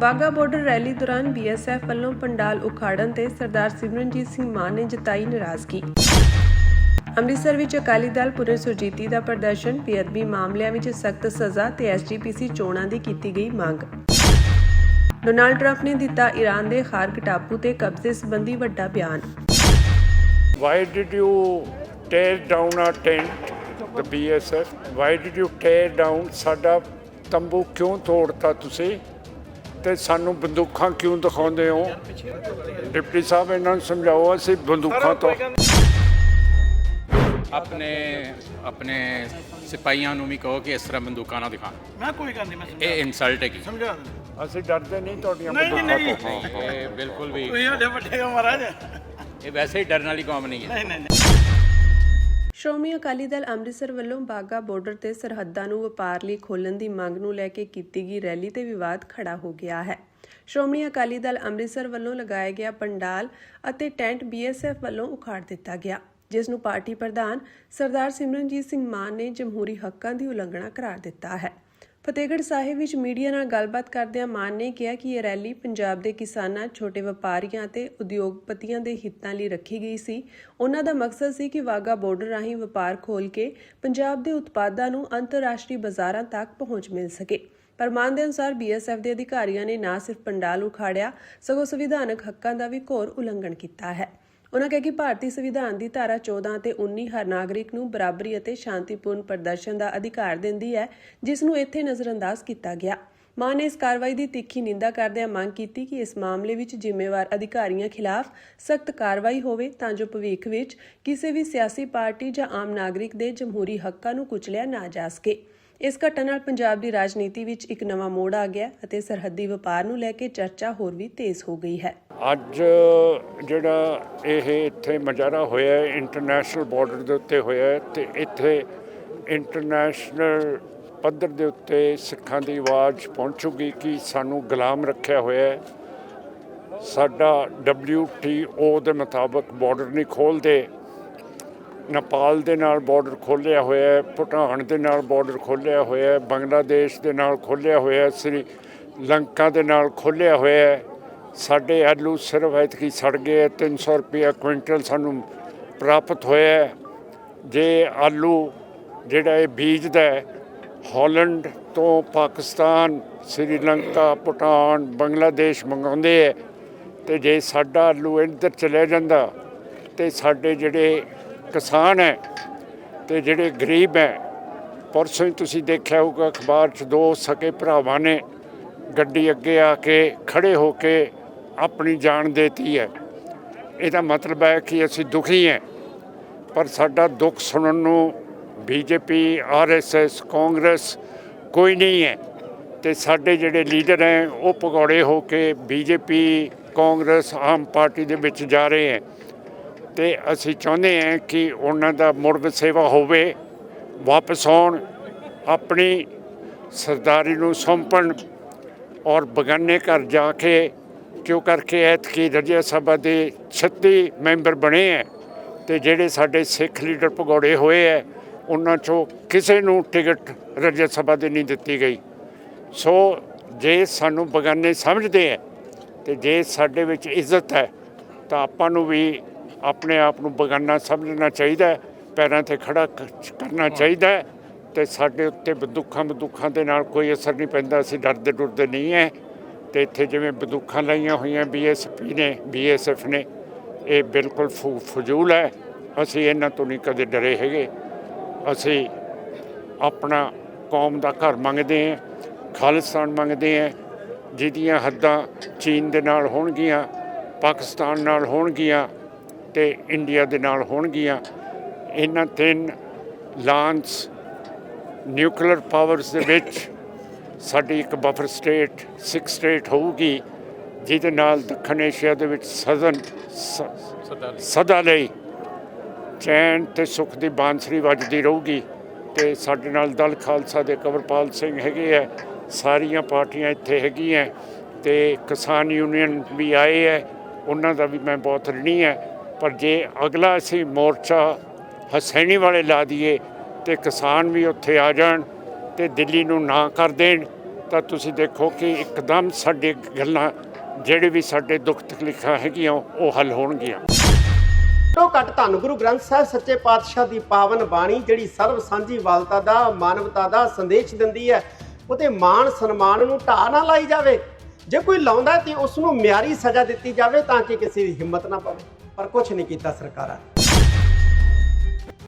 Wagah border rally ਦੌਰਾਨ BSF ਵੱਲੋਂ ਪੰਡਾਲ ਉਖਾੜਨ ਤੇ ਸਰਦਾਰ ਸਿਮਰਨਜੀਤ ਸਿੰਘ ਮਾਨ ਨੇ ਜਤਾਈ ਨਾਰਾਜ਼ਗੀ। ਅੰਮ੍ਰਿਤਸਰ ਵਿੱਚ ਅਕਾਲੀ ਦਲ ਪੁਨਰ ਸੁਰਜੀਤੀ ਦਾ ਪ੍ਰਦਰਸ਼ਨ, ਬੇਅਦਬੀ ਮਾਮਲਿਆਂ ਵਿੱਚ ਸਖਤ ਸਜ਼ਾ ਤੇ SGPC ਚੋਣਾਂ ਦੀ ਕੀਤੀ ਗਈ ਮੰਗ। ਡੋਨਾਲਡ ਟਰੰਪ ਨੇ ਦਿੱਤਾ ਈਰਾਨ ਦੇ ਖਾਰਕ ਟਾਪੂ ਤੇ ਕਬਜ਼ੇ ਸੰਬੰਧੀ ਵੱਡਾ ਬਿਆਨ। Why did you tear down our tent, the BSF? Why did you tear down ਸਾਡਾ ਤੰਬੂ ਕਿਉਂ ਤੋੜਤਾ ਤੁਸੀਂ ਤੇ ਸਾਨੂੰ ਬੰਦੂਕਾਂ ਕਿਉਂ ਦਿਖਾਉਂਦੇ ਹੋ? ਡਿਪਟੀ ਸਾਹਿਬ ਇਹਨਾਂ ਨੂੰ ਸਮਝਾਓ, ਅਸੀਂ ਬੰਦੂਕਾਂ ਤੋਂ ਆਪਣੇ ਸਿਪਾਹੀਆਂ ਨੂੰ ਵੀ ਕਹੋ ਕਿ ਇਸ ਤਰ੍ਹਾਂ ਬੰਦੂਕਾਂ ਨਾ ਦਿਖਾਣ। ਮੈਂ ਕੋਈ ਗੱਲ ਨਹੀਂ, ਮੈਂ ਇਹ ਇਨਸਲਟ ਹੈਗੀ। ਸਮਝਾ ਦਿੰਦਾ। ਅਸੀਂ ਡਰਦੇ ਨਹੀਂ ਤੁਹਾਡੀਆਂ ਨਹੀਂ, ਬੰਦੂਕਾਂ ਨਹੀਂ, ਤੋਂ। ਇਹ ਬਿਲਕੁਲ ਵੀ ਤੁਸੀਂ ਸਾਡੇ ਵੱਡੇ ਹੋ ਮਹਾਰਾਜ। ਇਹ ਵੈਸੇ ਹੀ ਡਰਨ ਵਾਲੀ ਕੌਮ ਨਹੀਂ ਹੈ। ਨਹੀਂ। ਸ਼੍ਰੋਮਣੀ ਅਕਾਲੀ ਦਲ ਅੰਮ੍ਰਿਤਸਰ ਵੱਲੋਂ ਵਾਹਗਾ ਬਾਰਡਰ ਤੇ ਸਰਹੱਦਾਂ ਨੂੰ ਵਪਾਰ ਲਈ ਖੋਲ੍ਹਣ ਦੀ ਮੰਗ ਨੂੰ ਲੈ ਕੇ ਕੀਤੀ ਗਈ ਰੈਲੀ ਤੇ ਵਿਵਾਦ ਖੜਾ ਹੋ ਗਿਆ ਹੈ। ਸ਼੍ਰੋਮਣੀ ਅਕਾਲੀ ਦਲ ਅੰਮ੍ਰਿਤਸਰ ਵੱਲੋਂ ਲਗਾਇਆ ਗਿਆ ਪੰਡਾਲ ਅਤੇ ਟੈਂਟ BSF ਵੱਲੋਂ ਉਖਾੜ ਦਿੱਤਾ ਗਿਆ, ਜਿਸ ਨੂੰ ਪਾਰਟੀ ਪ੍ਰਧਾਨ ਸਰਦਾਰ ਸਿਮਰਨਜੀਤ ਸਿੰਘ ਮਾਨ ਨੇ ਜਮਹੂਰੀ ਹੱਕਾਂ ਦੀ ਉਲੰਘਣਾ ਕਰਾਰ ਦਿੱਤਾ ਹੈ। ਫਤਿਹਗੜ੍ਹ ਸਾਹਿਬ ਵਿੱਚ ਮੀਡੀਆ ਨਾਲ ਗੱਲਬਾਤ ਕਰਦਿਆਂ ਮਾਨ ਨੇ ਕਿਹਾ ਕਿ ਇਹ ਰੈਲੀ ਪੰਜਾਬ ਦੇ ਕਿਸਾਨਾਂ, ਛੋਟੇ ਵਪਾਰੀਆਂ ਅਤੇ ਉਦਯੋਗਪਤੀਆਂ ਦੇ ਹਿੱਤਾਂ ਲਈ ਰੱਖੀ ਗਈ ਸੀ। ਉਹਨਾਂ ਦਾ ਮਕਸਦ ਸੀ ਕਿ ਵਾਹਗਾ ਬਾਰਡਰ ਰਾਹੀਂ ਵਪਾਰ ਖੋਲ੍ਹ ਕੇ ਪੰਜਾਬ ਦੇ ਉਤਪਾਦਾਂ ਨੂੰ ਅੰਤਰਰਾਸ਼ਟਰੀ ਬਾਜ਼ਾਰਾਂ ਤੱਕ ਪਹੁੰਚ ਮਿਲ ਸਕੇ। ਪਰ ਮਾਨ ਦੇ ਅਨੁਸਾਰ BSF ਦੇ ਅਧਿਕਾਰੀਆਂ ਨੇ ਨਾ ਸਿਰਫ ਪੰਡਾਲ ਉਖਾੜਿਆ, ਸਗੋਂ ਸੰਵਿਧਾਨਕ ਹੱਕਾਂ ਦਾ ਵੀ ਘੋਰ ਉਲੰਘਣ ਕੀਤਾ ਹੈ। ਉਨ੍ਹਾਂ ਕਿਹਾ ਕਿ ਭਾਰਤੀ ਸੰਵਿਧਾਨ ਦੀ ਧਾਰਾ 14 ਅਤੇ 19 ਹਰ ਨਾਗਰਿਕ ਨੂੰ ਬਰਾਬਰੀ ਅਤੇ ਸ਼ਾਂਤੀਪੂਰਨ ਪ੍ਰਦਰਸ਼ਨ ਦਾ ਅਧਿਕਾਰ ਦਿੰਦੀ ਹੈ, ਜਿਸ ਨੂੰ ਇੱਥੇ ਨਜ਼ਰਅੰਦਾਜ਼ ਕੀਤਾ ਗਿਆ। ਮਾਨ ਨੇ ਇਸ ਕਾਰਵਾਈ ਦੀ ਤਿੱਖੀ ਨਿੰਦਾ ਕਰਦਿਆਂ ਮੰਗ ਕੀਤੀ ਕਿ ਇਸ ਮਾਮਲੇ ਵਿੱਚ ਜ਼ਿੰਮੇਵਾਰ ਅਧਿਕਾਰੀਆਂ ਖਿਲਾਫ ਸਖਤ ਕਾਰਵਾਈ ਹੋਵੇ ਤਾਂ ਜੋ ਭਵਿੱਖ ਵਿੱਚ ਕਿਸੇ ਵੀ ਸਿਆਸੀ ਪਾਰਟੀ ਜਾਂ ਆਮ ਨਾਗਰਿਕ ਦੇ ਜਮਹੂਰੀ ਹੱਕਾਂ ਨੂੰ ਕੁਚਲਿਆ ਨਾ ਜਾ ਸਕੇ। ਇਸ ਘਟਨਾ ਨਾਲ ਪੰਜਾਬ ਦੀ ਰਾਜਨੀਤੀ ਵਿੱਚ ਇੱਕ ਨਵਾਂ ਮੋੜ ਆ ਗਿਆ ਅਤੇ ਸਰਹੱਦੀ ਵਪਾਰ ਨੂੰ ਲੈ ਕੇ ਚਰਚਾ ਹੋਰ ਵੀ ਤੇਜ਼ ਹੋ ਗਈ ਹੈ। ਅੱਜ ਜਿਹੜਾ ਇਹ ਇੱਥੇ ਮੁਜ਼ਾਹਰਾ ਹੋਇਆ ਇੰਟਰਨੈਸ਼ਨਲ ਬਾਰਡਰ ਦੇ ਉੱਤੇ ਹੋਇਆ ਤੇ ਇੱਥੇ ਇੰਟਰਨੈਸ਼ਨਲ ਪੱਧਰ ਦੇ ਉੱਤੇ ਸਿੱਖਾਂ ਦੀ ਆਵਾਜ਼ ਪਹੁੰਚੂਗੀ ਕਿ ਸਾਨੂੰ ਗੁਲਾਮ ਰੱਖਿਆ ਹੋਇਆ ਹੈ। ਸਾਡਾ WTO ਦੇ ਮੁਤਾਬਕ ਬਾਰਡਰ ਨਹੀਂ ਖੋਲ੍ਹਦੇ। ਨੇਪਾਲ ਦੇ ਨਾਲ ਬਾਰਡਰ ਖੋਲ੍ਹਿਆ ਹੋਇਆ ਹੈ, ਭੂਟਾਨ ਦੇ ਨਾਲ ਬਾਰਡਰ ਖੋਲ੍ਹਿਆ ਹੋਇਆ ਹੈ, ਬੰਗਲਾਦੇਸ਼ ਦੇ ਨਾਲ ਖੋਲ੍ਹਿਆ ਹੋਇਆ, ਸ੍ਰੀ ਲੰਕਾ ਦੇ ਨਾਲ ਖੋਲ੍ਹਿਆ ਹੋਇਆ ਹੈ। ਸਾਡੇ ਆਲੂ ਸਿਰਫ ਐਤਕੀ ਸੜ ਗਏ, 300 ਰੁਪਇਆ ਕੁਇੰਟਲ ਸਾਨੂੰ ਪ੍ਰਾਪਤ ਹੋਇਆ। ਜੇ ਆਲੂ ਜਿਹੜਾ ਇਹ ਬੀਜਦਾ ਹਾਲੈਂਡ ਤੋਂ ਪਾਕਿਸਤਾਨ, ਸ੍ਰੀਲੰਕਾ, ਭੂਟਾਨ, ਬੰਗਲਾਦੇਸ਼ ਮੰਗਾਉਂਦੇ ਹੈ ਅਤੇ ਜੇ ਸਾਡਾ ਆਲੂ ਇੱਧਰ ਚਲਿਆ ਜਾਂਦਾ ਅਤੇ ਸਾਡੇ ਜਿਹੜੇ ਕਿਸਾਨ ਹੈ ਅਤੇ ਜਿਹੜੇ ਗਰੀਬ ਹੈ, ਪਰਸੋਂ ਹੀ ਤੁਸੀਂ ਦੇਖਿਆ ਹੋਊਗਾ ਅਖਬਾਰ 'ਚ 2 ਸਕੇ ਭਰਾਵਾਂ ਨੇ ਗੱਡੀ ਅੱਗੇ ਆ ਕੇ ਖੜ੍ਹੇ ਹੋ ਕੇ ਆਪਣੀ ਜਾਨ ਦੇਤੀ ਹੈ। ਇਹਦਾ ਮਤਲਬ ਹੈ ਕਿ ਅਸੀਂ ਦੁਖੀ ਹਾਂ, ਪਰ ਸਾਡਾ ਦੁੱਖ ਸੁਣਨ ਨੂੰ BJP, RSS, ਕਾਂਗਰਸ ਕੋਈ ਨਹੀਂ ਹੈ ਅਤੇ ਸਾਡੇ ਜਿਹੜੇ ਲੀਡਰ ਹੈ ਉਹ ਭਗੌੜੇ ਹੋ ਕੇ BJP, ਕਾਂਗਰਸ, ਆਮ ਪਾਰਟੀ ਦੇ ਵਿੱਚ ਜਾ ਰਹੇ ਹੈ ਅਤੇ ਅਸੀਂ ਚਾਹੁੰਦੇ ਹਾਂ ਕਿ ਉਹਨਾਂ ਦਾ ਮੁੜ ਵਸੇਵਾ ਹੋਵੇ, ਵਾਪਸ ਆਉਣ, ਆਪਣੀ ਸਰਦਾਰੀ ਨੂੰ ਸੌਂਪਣ ਔਰ ਬਗਾਨੇ ਘਰ ਜਾ ਕੇ ਕਿਉਂ ਕਰਕੇ ਐਤਕੀ ਰਾਜ ਸਭਾ ਦੇ 36 ਮੈਂਬਰ ਬਣੇ ਹੈ ਅਤੇ ਜਿਹੜੇ ਸਾਡੇ ਸਿੱਖ ਲੀਡਰ ਭਗੌੜੇ ਹੋਏ ਹੈ ਉਹਨਾਂ 'ਚੋਂ ਕਿਸੇ ਨੂੰ ਟਿਕਟ ਰਾਜ ਸਭਾ ਦੀ ਨਹੀਂ ਦਿੱਤੀ ਗਈ। ਸੋ ਜੇ ਸਾਨੂੰ ਬਗਾਨੇ ਸਮਝਦੇ ਹੈ ਅਤੇ ਜੇ ਸਾਡੇ ਵਿੱਚ ਇੱਜ਼ਤ ਹੈ ਤਾਂ ਆਪਾਂ ਨੂੰ ਵੀ ਆਪਣੇ ਆਪ ਨੂੰ ਬਗਾਨਾ ਸਮਝਣਾ ਚਾਹੀਦਾ, ਪੈਰਾਂ 'ਤੇ ਖੜ੍ਹਾ ਕਰਨਾ ਚਾਹੀਦਾ ਅਤੇ ਸਾਡੇ ਉੱਤੇ ਬੰਦੂਕਾਂ ਦੇ ਨਾਲ ਕੋਈ ਅਸਰ ਨਹੀਂ ਪੈਂਦਾ। ਅਸੀਂ ਡਰਦੇ ਡੁਰਦੇ ਨਹੀਂ ਹੈ ਅਤੇ ਇੱਥੇ ਜਿਵੇਂ ਬੰਦੂਕਾਂ ਲਾਈਆਂ ਹੋਈਆਂ BSF ਨੇ, ਇਹ ਬਿਲਕੁਲ ਫਜ਼ੂਲ ਹੈ। ਅਸੀਂ ਇਹਨਾਂ ਤੋਂ ਨਹੀਂ ਕਦੇ ਡਰੇ ਹੈਗੇ। ਅਸੀਂ ਆਪਣਾ ਕੌਮ ਦਾ ਘਰ ਮੰਗਦੇ ਹਾਂ, ਖਾਲਿਸਤਾਨ ਮੰਗਦੇ ਹਾਂ, ਜਿਹਦੀਆਂ ਹੱਦਾਂ ਚੀਨ ਦੇ ਨਾਲ ਹੋਣਗੀਆਂ, ਪਾਕਿਸਤਾਨ ਨਾਲ ਹੋਣਗੀਆਂ ਅਤੇ ਇੰਡੀਆ ਦੇ ਨਾਲ ਹੋਣਗੀਆਂ। ਇਹਨਾਂ 3 ਲਾਂਸ ਨਿਊਕਲੀਅਰ ਪਾਵਰਸ ਦੇ ਵਿੱਚ ਸਾਡੀ ਇੱਕ ਬਫਰ ਸਟੇਟ 6 ਸਟੇਟ ਹੋਊਗੀ, ਜਿਹਦੇ ਨਾਲ ਦੱਖਣ ਏਸ਼ੀਆ ਦੇ ਵਿੱਚ ਸਦਾ ਲਈ ਚੈਨ ਅਤੇ ਸੁੱਖ ਦੀ ਬਾਂਸਰੀ ਵੱਜਦੀ ਰਹੂਗੀ। ਅਤੇ ਸਾਡੇ ਨਾਲ ਦਲ ਖਾਲਸਾ ਦੇ ਕੰਵਰਪਾਲ ਸਿੰਘ ਹੈਗੇ ਹੈ, ਸਾਰੀਆਂ ਪਾਰਟੀਆਂ ਇੱਥੇ ਹੈਗੀਆਂ ਅਤੇ ਕਿਸਾਨ ਯੂਨੀਅਨ ਵੀ ਆਏ ਹੈ, ਉਹਨਾਂ ਦਾ ਵੀ ਮੈਂ ਬਹੁਤ ਰਿਣੀ ਹੈ। ਪਰ ਜੇ ਅਗਲਾ ਅਸੀਂ ਮੋਰਚਾ ਹਸੈਣੀ ਵਾਲੇ ਲਾ ਦਈਏ ਅਤੇ ਕਿਸਾਨ ਵੀ ਉੱਥੇ ਆ ਜਾਣ ਅਤੇ ਦਿੱਲੀ ਨੂੰ ਨਾ ਕਰ ਦੇਣ ਤਾਂ ਤੁਸੀਂ ਦੇਖੋ ਕਿ ਇੱਕਦਮ ਸਾਡੇ ਗੱਲਾਂ ਜਿਹੜੇ ਵੀ ਸਾਡੇ ਦੁੱਖ ਤਕਲੀਫਾਂ ਹੈਗੀਆਂ ਉਹ ਹੱਲ ਹੋਣਗੀਆਂ। ਘੱਟੋ ਘੱਟ ਧੰਨ ਗੁਰੂ ਗ੍ਰੰਥ ਸਾਹਿਬ ਸੱਚੇ ਪਾਤਸ਼ਾਹ ਦੀ ਪਾਵਨ ਬਾਣੀ ਜਿਹੜੀ ਸਰਬ ਸਾਂਝੀਵਾਲਤਾ ਦਾ ਮਾਨਵਤਾ ਦਾ ਸੰਦੇਸ਼ ਦਿੰਦੀ ਹੈ, ਉਹਦੇ ਮਾਣ ਸਨਮਾਨ ਨੂੰ ਢਾਹ ਨਾ ਲਾਈ ਜਾਵੇ। ਜੇ ਕੋਈ ਲਾਉਂਦਾ ਤੇ ਉਸ ਨੂੰ ਮਿਆਰੀ ਸਜ਼ਾ ਦਿੱਤੀ ਜਾਵੇ ਤਾਂ ਕਿ ਕਿਸੇ ਦੀ ਹਿੰਮਤ ਨਾ ਪਵੇ, ਪਰ ਕੁਝ ਨਹੀਂ ਕੀਤਾ ਸਰਕਾਰਾਂ।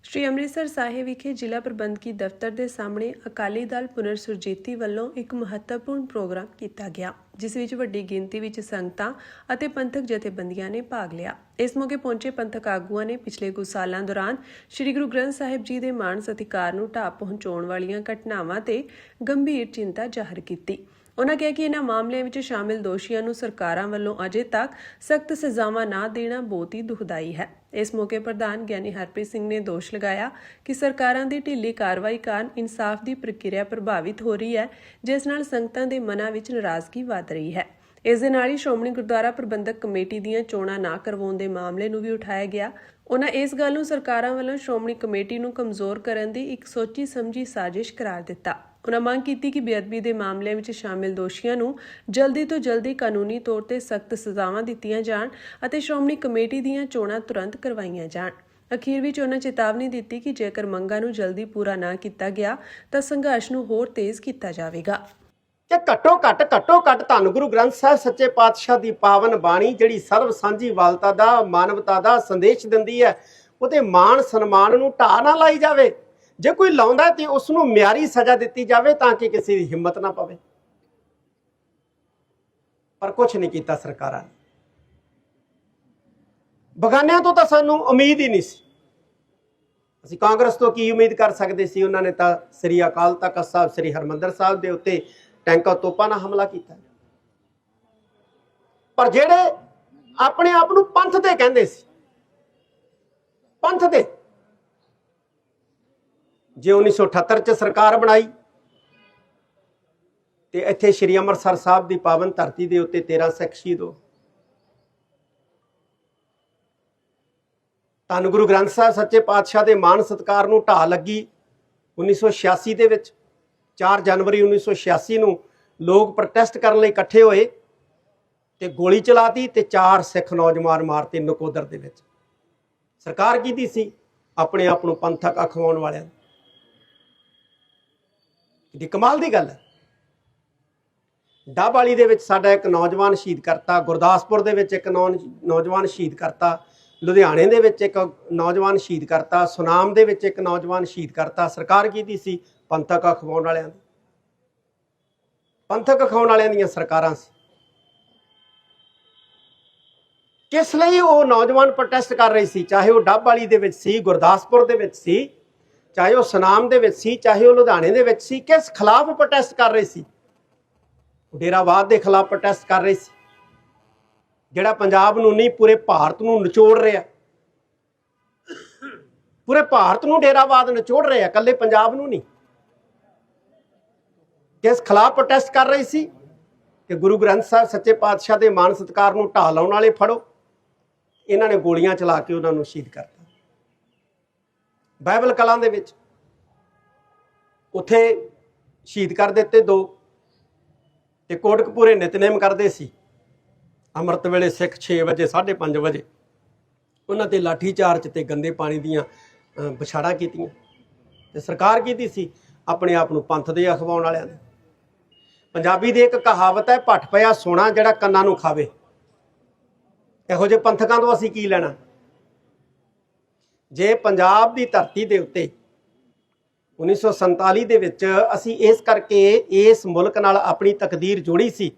ਸ਼੍ਰੀ ਅੰਮ੍ਰਿਤਸਰ ਸਾਹਿਬ ਵਿਖੇ ਜ਼ਿਲ੍ਹਾ ਪ੍ਰਬੰਧਕੀ ਦਫ਼ਤਰ ਦੇ ਸਾਹਮਣੇ ਅਕਾਲੀ ਦਲ ਪੁਨਰ ਸੁਰਜੀਤੀ ਵੱਲੋਂ ਇੱਕ ਮਹੱਤਵਪੂਰਨ ਪ੍ਰੋਗਰਾਮ ਕੀਤਾ ਗਿਆ, ਜਿਸ ਵਿੱਚ ਵੱਡੀ ਗਿਣਤੀ ਵਿੱਚ ਸੰਗਤਾਂ ਅਤੇ ਪੰਥਕ ਜਥੇਬੰਦੀਆਂ ਨੇ ਭਾਗ ਲਿਆ। ਇਸ ਮੌਕੇ ਪਹੁੰਚੇ ਪੰਥਕ ਆਗੂਆਂ ਨੇ ਪਿਛਲੇ ਕੁਝ ਸਾਲਾਂ ਦੌਰਾਨ ਸ਼੍ਰੀ ਗੁਰੂ ਗ੍ਰੰਥ ਸਾਹਿਬ ਜੀ ਦੇ ਮਾਣ ਸਤਿਕਾਰ ਨੂੰ ਢਾਹ ਪਹੁੰਚਾਉਣ ਵਾਲੀਆਂ ਘਟਨਾਵਾਂ ਤੇ ਗੰਭੀਰ ਚਿੰਤਾ ਜ਼ਾਹਰ ਕੀਤੀ। ਉਨ੍ਹਾਂ ਕਿਹਾ ਕਿ ਇਹਨਾਂ ਮਾਮਲਿਆਂ ਵਿੱਚ ਸ਼ਾਮਿਲ ਦੋਸ਼ੀਆਂ ਨੂੰ ਸਰਕਾਰਾਂ ਵੱਲੋਂ ਅਜੇ ਤੱਕ ਸਖਤ ਸਜ਼ਾਵਾਂ ਨਾ ਦੇਣਾ ਬਹੁਤ ਹੀ ਦੁਖਦਾਈ ਹੈ। ਇਸ ਮੌਕੇ ਪ੍ਰਧਾਨ ਗਿਆਨੀ ਹਰਪ੍ਰੀਤ ਸਿੰਘ ਨੇ ਦੋਸ਼ ਲਗਾਇਆ ਕਿ ਸਰਕਾਰਾਂ ਦੀ ਢਿੱਲੀ ਕਾਰਵਾਈ ਕਾਰਨ ਇਨਸਾਫ ਦੀ ਪ੍ਰਕਿਰਿਆ ਪ੍ਰਭਾਵਿਤ ਹੋ ਰਹੀ ਹੈ, ਜਿਸ ਨਾਲ ਸੰਗਤਾਂ ਦੇ ਮਨਾਂ ਵਿੱਚ ਨਾਰਾਜ਼ਗੀ ਵਧ ਰਹੀ ਹੈ। ਇਸ ਦੇ ਨਾਲ ਹੀ ਸ਼੍ਰੋਮਣੀ ਗੁਰਦੁਆਰਾ ਪ੍ਰਬੰਧਕ ਕਮੇਟੀ ਦੀਆਂ ਚੋਣਾਂ ਨਾ ਕਰਵਾਉਣ ਦੇ ਮਾਮਲੇ ਨੂੰ ਵੀ ਉਠਾਇਆ ਗਿਆ। ਉਨ੍ਹਾਂ ਇਸ ਗੱਲ ਨੂੰ ਸਰਕਾਰਾਂ ਵੱਲੋਂ ਸ਼੍ਰੋਮਣੀ ਕਮੇਟੀ ਨੂੰ ਕਮਜ਼ੋਰ ਕਰਨ ਦੀ ਇੱਕ ਸੋਚੀ ਸਮਝੀ ਸਾਜ਼ਿਸ਼ ਕਰਾਰ ਦਿੱਤਾ। ਉਨ੍ਹਾਂ ਮੰਗ ਕੀਤੀ ਕਿ ਬੇਅਦਬੀ ਦੇ ਮਾਮਲਿਆਂ ਵਿੱਚ ਸ਼ਾਮਿਲ ਦੋਸ਼ੀਆਂ ਨੂੰ ਜਲਦੀ ਤੋਂ ਜਲਦੀ ਕਾਨੂੰਨੀ ਤੌਰ ਤੇ ਸਖਤ ਸਜ਼ਾਵਾਂ ਦਿੱਤੀਆਂ ਜਾਣ ਅਤੇ ਸ਼੍ਰੋਮਣੀ ਕਮੇਟੀ ਦੀਆਂ ਚੋਣਾਂ ਤੁਰੰਤ ਕਰਵਾਈਆਂ ਜਾਣ। ਅਖੀਰ ਵਿੱਚ ਉਨ੍ਹਾਂ ਚੇਤਾਵਨੀ ਦਿੱਤੀ ਕਿ ਜੇਕਰ ਮੰਗਾਂ ਨੂੰ ਜਲਦੀ ਪੂਰਾ ਨਾ ਕੀਤਾ ਗਿਆ ਤਾਂ ਸੰਘਰਸ਼ ਨੂੰ ਹੋਰ ਤੇਜ਼ ਕੀਤਾ ਜਾਵੇਗਾ। ਕਿ ਘੱਟੋ ਘੱਟ ਧੰਨ ਗੁਰੂ ਗ੍ਰੰਥ ਸਾਹਿਬ ਸੱਚੇ ਪਾਤਸ਼ਾਹ ਦੀ ਪਾਵਨ ਬਾਣੀ ਜਿਹੜੀ ਸਰਬ ਸਾਂਝੀਵਾਲਤਾ ਦਾ ਮਾਨਵਤਾ ਦਾ ਸੰਦੇਸ਼ ਦਿੰਦੀ ਹੈ, ਉਹਦੇ ਮਾਣ ਸਨਮਾਨ ਨੂੰ ਢਾਹ ਨਾ ਲਾਈ ਜਾਵੇ। ਜੇ ਕੋਈ ਲਾਉਂਦਾ ਤੇ ਉਸ ਨੂੰ ਮਿਆਰੀ ਸਜ਼ਾ ਦਿੱਤੀ ਜਾਵੇ ਤਾਂ ਕਿ ਕਿਸੇ ਦੀ ਹਿੰਮਤ ਨਾ ਪਵੇ, ਪਰ ਕੁਝ ਨਹੀਂ ਕੀਤਾ ਸਰਕਾਰਾਂ ਨੇ। ਬਗਾਨਿਆਂ ਤੋਂ ਤਾਂ ਸਾਨੂੰ ਉਮੀਦ ਹੀ ਨਹੀਂ ਸੀ। ਅਸੀਂ ਕਾਂਗਰਸ ਤੋਂ ਕੀ ਉਮੀਦ ਕਰ ਸਕਦੇ ਸੀ? ਉਹਨਾਂ ਨੇ ਤਾਂ ਸ੍ਰੀ ਅਕਾਲ ਤਖਤ ਸਾਹਿਬ ਸ੍ਰੀ ਹਰਿਮੰਦਰ ਸਾਹਿਬ ਦੇ ਉੱਤੇ ਟੈਂਕਾਂ ਤੋਪਾਂ ਨਾਲ ਹਮਲਾ ਕੀਤਾ। ਪਰ ਜਿਹੜੇ ਆਪਣੇ ਆਪ ਨੂੰ ਪੰਥ ਦੇ ਕਹਿੰਦੇ ਸੀ, ਪੰਥ ਦੇ, ਜੇ 1978 ਚ ਸਰਕਾਰ ਬਣਾਈ ਤੇ ਇੱਥੇ ਸ਼੍ਰੀ ਅੰਮ੍ਰਿਤਸਰ ਸਾਹਿਬ ਦੀ ਪਾਵਨ ਧਰਤੀ ਦੇ ਉੱਤੇ 13 ਸਿੱਖ ਸ਼ਹੀਦ ਹੋ। ਧੰਨ ਗੁਰੂ ਗ੍ਰੰਥ ਸਾਹਿਬ ਸੱਚੇ ਪਾਤਸ਼ਾਹ ਦੇ ਮਾਣ ਸਤਿਕਾਰ ਨੂੰ ਢਾਹ ਲੱਗੀ 1986 ਦੇ ਵਿੱਚ। 4 ਜਨਵਰੀ 1986 ਨੂੰ ਲੋਕ ਪ੍ਰੋਟੈਸਟ ਕਰਨ ਲਈ ਇਕੱਠੇ ਹੋਏ ਤੇ ਗੋਲੀ ਚਲਾਤੀ ਤੇ 4 ਸਿੱਖ ਨੌਜਵਾਨ ਮਾਰਤੇ ਨਕੋਦਰ ਦੇ ਵਿੱਚ। ਸਰਕਾਰ ਕੀਤੀ ਸੀ? ਆਪਣੇ ਆਪ ਨੂੰ ਪੰਥਕ ਅਖਵਾਉਣ ਵਾਲਿਆਂ ਦੀ। ਦੀ ਕਮਾਲ ਦੀ ਗੱਲ ਹੈ। ਡਾਬਾਲੀ ਦੇ ਵਿੱਚ ਸਾਡਾ ਇੱਕ ਨੌਜਵਾਨ ਸ਼ਹੀਦ ਕਰਤਾ, ਗੁਰਦਾਸਪੁਰ ਦੇ ਵਿੱਚ ਇੱਕ ਨੌਜਵਾਨ ਸ਼ਹੀਦ ਕਰਤਾ, ਲੁਧਿਆਣੇ ਦੇ ਵਿੱਚ ਇੱਕ ਨੌਜਵਾਨ ਸ਼ਹੀਦ ਕਰਤਾ, ਸੁਨਾਮ ਦੇ ਵਿੱਚ ਇੱਕ ਨੌਜਵਾਨ ਸ਼ਹੀਦ ਕਰਤਾ। ਸਰਕਾਰ ਕੀਤੀ ਸੀ? ਪੰਥਕ ਅਖਵਾਉਣ ਵਾਲਿਆਂ ਦੀ, ਪੰਥਕ ਅਖਵਾਉਣ ਵਾਲਿਆਂ ਦੀਆਂ ਸਰਕਾਰਾਂ ਸੀ। ਕਿਸ ਲਈ ਉਹ ਨੌਜਵਾਨ ਪ੍ਰੋਟੈਸਟ ਕਰ ਰਹੇ ਸੀ? ਚਾਹੇ ਉਹ ਡਾਬਾਲੀ ਦੇ ਵਿੱਚ ਸੀ, ਗੁਰਦਾਸਪੁਰ ਦੇ ਵਿੱਚ ਸੀ, ਚਾਹੇ ਉਹ ਸੁਨਾਮ ਦੇ ਵਿੱਚ ਸੀ, ਚਾਹੇ ਉਹ ਲੁਧਿਆਣੇ ਦੇ ਵਿੱਚ ਸੀ। ਕਿਸ ਖਿਲਾਫ ਪ੍ਰੋਟੈਸਟ ਕਰ ਰਹੇ ਸੀ? ਡੇਰਾਵਾਦ ਦੇ ਖਿਲਾਫ ਪ੍ਰੋਟੈਸਟ ਕਰ ਰਹੇ ਸੀ, ਜਿਹੜਾ ਪੰਜਾਬ ਨੂੰ ਨਹੀਂ ਪੂਰੇ ਭਾਰਤ ਨੂੰ ਨਿਚੋੜ ਰਿਹਾ। ਪੂਰੇ ਭਾਰਤ ਨੂੰ ਡੇਰਾਵਾਦ ਨਿਚੋੜ ਰਿਹਾ, ਇਕੱਲੇ ਪੰਜਾਬ ਨੂੰ ਨਹੀਂ। ਕਿਸ ਖਿਲਾਫ ਪ੍ਰੋਟੈਸਟ ਕਰ ਰਹੀ ਸੀ? ਕਿ ਗੁਰੂ ਗ੍ਰੰਥ ਸਾਹਿਬ ਸੱਚੇ ਪਾਤਸ਼ਾਹ ਦੇ ਮਾਣ ਸਤਿਕਾਰ ਨੂੰ ਢਾਹ ਲਾਉਣ ਵਾਲੇ ਫੜੋ। ਇਹਨਾਂ ਨੇ ਗੋਲੀਆਂ ਚਲਾ ਕੇ ਉਹਨਾਂ ਨੂੰ ਸ਼ਹੀਦ ਕਰਤਾ। ਬਾਈਬਲ ਕਲਾਂ ਦੇ ਵਿੱਚ ਉੱਥੇ ਸ਼ਹੀਦ ਕਰ ਦਿੱਤੇ 2 ਤੇ ਕੋਟਕਪੂਰੇ ਨਿਤਨੇਮ ਕਰਦੇ ਸੀ। ਅੰਮ੍ਰਿਤ ਵੇਲੇ ਸਿੱਖ 6 ਵਜੇ 5:30 ਵਜੇ ਉਹਨਾਂ ਤੇ ਲਾਠੀ ਚਾਰਜ ਤੇ ਗੰਦੇ ਪਾਣੀ ਦੀਆਂ ਵਿਛਾੜਾਂ ਕੀਤੀਆਂ। ਤੇ ਸਰਕਾਰ ਕੀਤੀ ਸੀ? ਆਪਣੇ ਆਪ ਨੂੰ ਪੰਥ ਦੇ ਅਖਵਾਉਣ ਵਾਲਿਆਂ ਨੇ। ਪੰਜਾਬੀ ਦੀ ਇੱਕ ਕਹਾਵਤ ਹੈ, ਭੱਠ ਪਿਆ ਸੋਨਾ ਜਿਹੜਾ ਕੰਨਾਂ ਨੂੰ ਖਾਵੇ। ਇਹੋ ਜਿਹੇ ਪੰਥਕਾਂ ਤੋਂ ਅਸੀਂ ਕੀ ਲੈਣਾ? ਜੇ ਪੰਜਾਬ ਦੀ ਧਰਤੀ ਦੇ ਉੱਤੇ 1947 ਦੇ ਵਿੱਚ ਅਸੀਂ ਇਸ ਕਰਕੇ ਇਸ ਮੁਲਕ ਨਾਲ ਆਪਣੀ ਤਕਦੀਰ ਜੋੜੀ ਸੀ,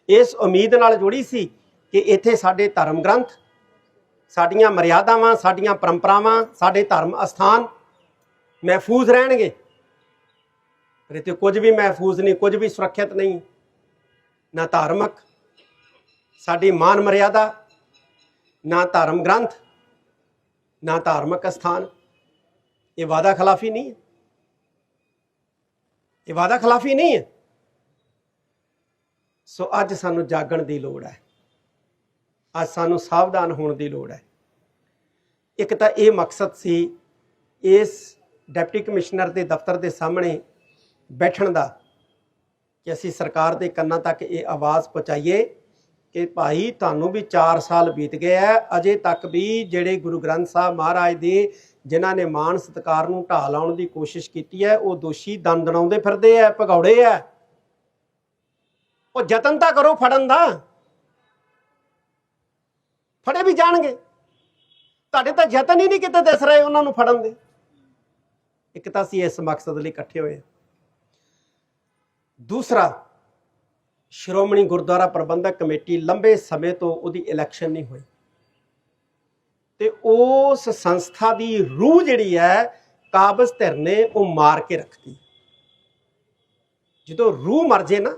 ਇਸ ਉਮੀਦ ਨਾਲ ਜੋੜੀ ਸੀ ਕਿ ਇੱਥੇ ਸਾਡੇ ਧਰਮ ਗ੍ਰੰਥ, ਸਾਡੀਆਂ ਮਰਿਆਦਾਵਾਂ, ਸਾਡੀਆਂ ਪਰੰਪਰਾਵਾਂ, ਸਾਡੇ ਧਰਮ ਅਸਥਾਨ ਮਹਿਫੂਜ਼ ਰਹਿਣਗੇ। ਪਰ ਇੱਥੇ ਕੁਝ ਵੀ ਮਹਿਫੂਜ਼ ਨਹੀਂ, ਕੁਝ ਵੀ ਸੁਰੱਖਿਅਤ ਨਹੀਂ। ਨਾ ਧਾਰਮਿਕ ਸਾਡੀ ਮਾਨ ਮਰਿਆਦਾ, ਨਾ ਧਰਮ ਗ੍ਰੰਥ, ਨਾ ਧਾਰਮਿਕ ਅਸਥਾਨ। ਇਹ ਵਾਦਾ ਖਿਲਾਫੀ ਨਹੀਂ ਹੈ, ਇਹ ਵਾਦਾ ਖਿਲਾਫੀ ਨਹੀਂ ਹੈ। ਸੋ ਅੱਜ ਸਾਨੂੰ ਜਾਗਣ ਦੀ ਲੋੜ ਹੈ, ਅੱਜ ਸਾਨੂੰ ਸਾਵਧਾਨ ਹੋਣ ਦੀ ਲੋੜ ਹੈ। ਇੱਕ ਤਾਂ ਇਹ ਮਕਸਦ ਸੀ ਇਸ ਡਿਪਟੀ ਕਮਿਸ਼ਨਰ ਦੇ ਦਫ਼ਤਰ ਦੇ ਸਾਹਮਣੇ ਬੈਠਣ ਦਾ ਕਿ ਅਸੀਂ ਸਰਕਾਰ ਦੇ ਕੰਨਾਂ ਤੱਕ ਇਹ ਆਵਾਜ਼ ਪਹੁੰਚਾਈਏ ਕਿ ਭਾਈ ਤੁਹਾਨੂੰ ਵੀ 4 ਸਾਲ ਬੀਤ ਗਏ ਹੈ, ਅਜੇ ਤੱਕ ਵੀ ਜਿਹੜੇ ਗੁਰੂ ਗ੍ਰੰਥ ਸਾਹਿਬ ਮਹਾਰਾਜ ਦੇ ਜਿਨ੍ਹਾਂ ਨੇ ਮਾਣ ਸਤਿਕਾਰ ਨੂੰ ਢਾਹ ਲਾਉਣ ਦੀ ਕੋਸ਼ਿਸ਼ ਕੀਤੀ ਹੈ, ਉਹ ਦੋਸ਼ੀ ਦੰਦਣਾਉਂਦੇ ਫਿਰਦੇ ਹੈ, ਭਗੌੜੇ ਹੈ। ਉਹ ਯਤਨ ਤਾਂ ਕਰੋ ਫੜਨ ਦਾ, ਫੜੇ ਵੀ ਜਾਣਗੇ। ਤੁਹਾਡੇ ਤਾਂ ਯਤਨ ਹੀ ਨਹੀਂ ਕਿਤੇ ਦਿਸ ਰਹੇ ਉਹਨਾਂ ਨੂੰ ਫੜਨ ਦੇ। ਇੱਕ ਤਾਂ ਅਸੀਂ ਇਸ ਮਕਸਦ ਲਈ ਇਕੱਠੇ ਹੋਏ। ਦੂਸਰਾ, ਸ਼੍ਰੋਮਣੀ ਗੁਰਦੁਆਰਾ ਪ੍ਰਬੰਧਕ ਕਮੇਟੀ ਲੰਬੇ ਸਮੇਂ ਤੋਂ ਉਹਦੀ ਇਲੈਕਸ਼ਨ ਨਹੀਂ ਹੋਈ ਤੇ ਉਸ ਸੰਸਥਾ ਦੀ ਰੂਹ ਜਿਹੜੀ ਹੈ ਕਾਬਜ਼ ਧਿਰ ਨੇ ਉਹ ਮਾਰ ਕੇ ਰੱਖਤੀ। ਜਦੋਂ ਰੂਹ ਮਰ ਜੇ ਨਾ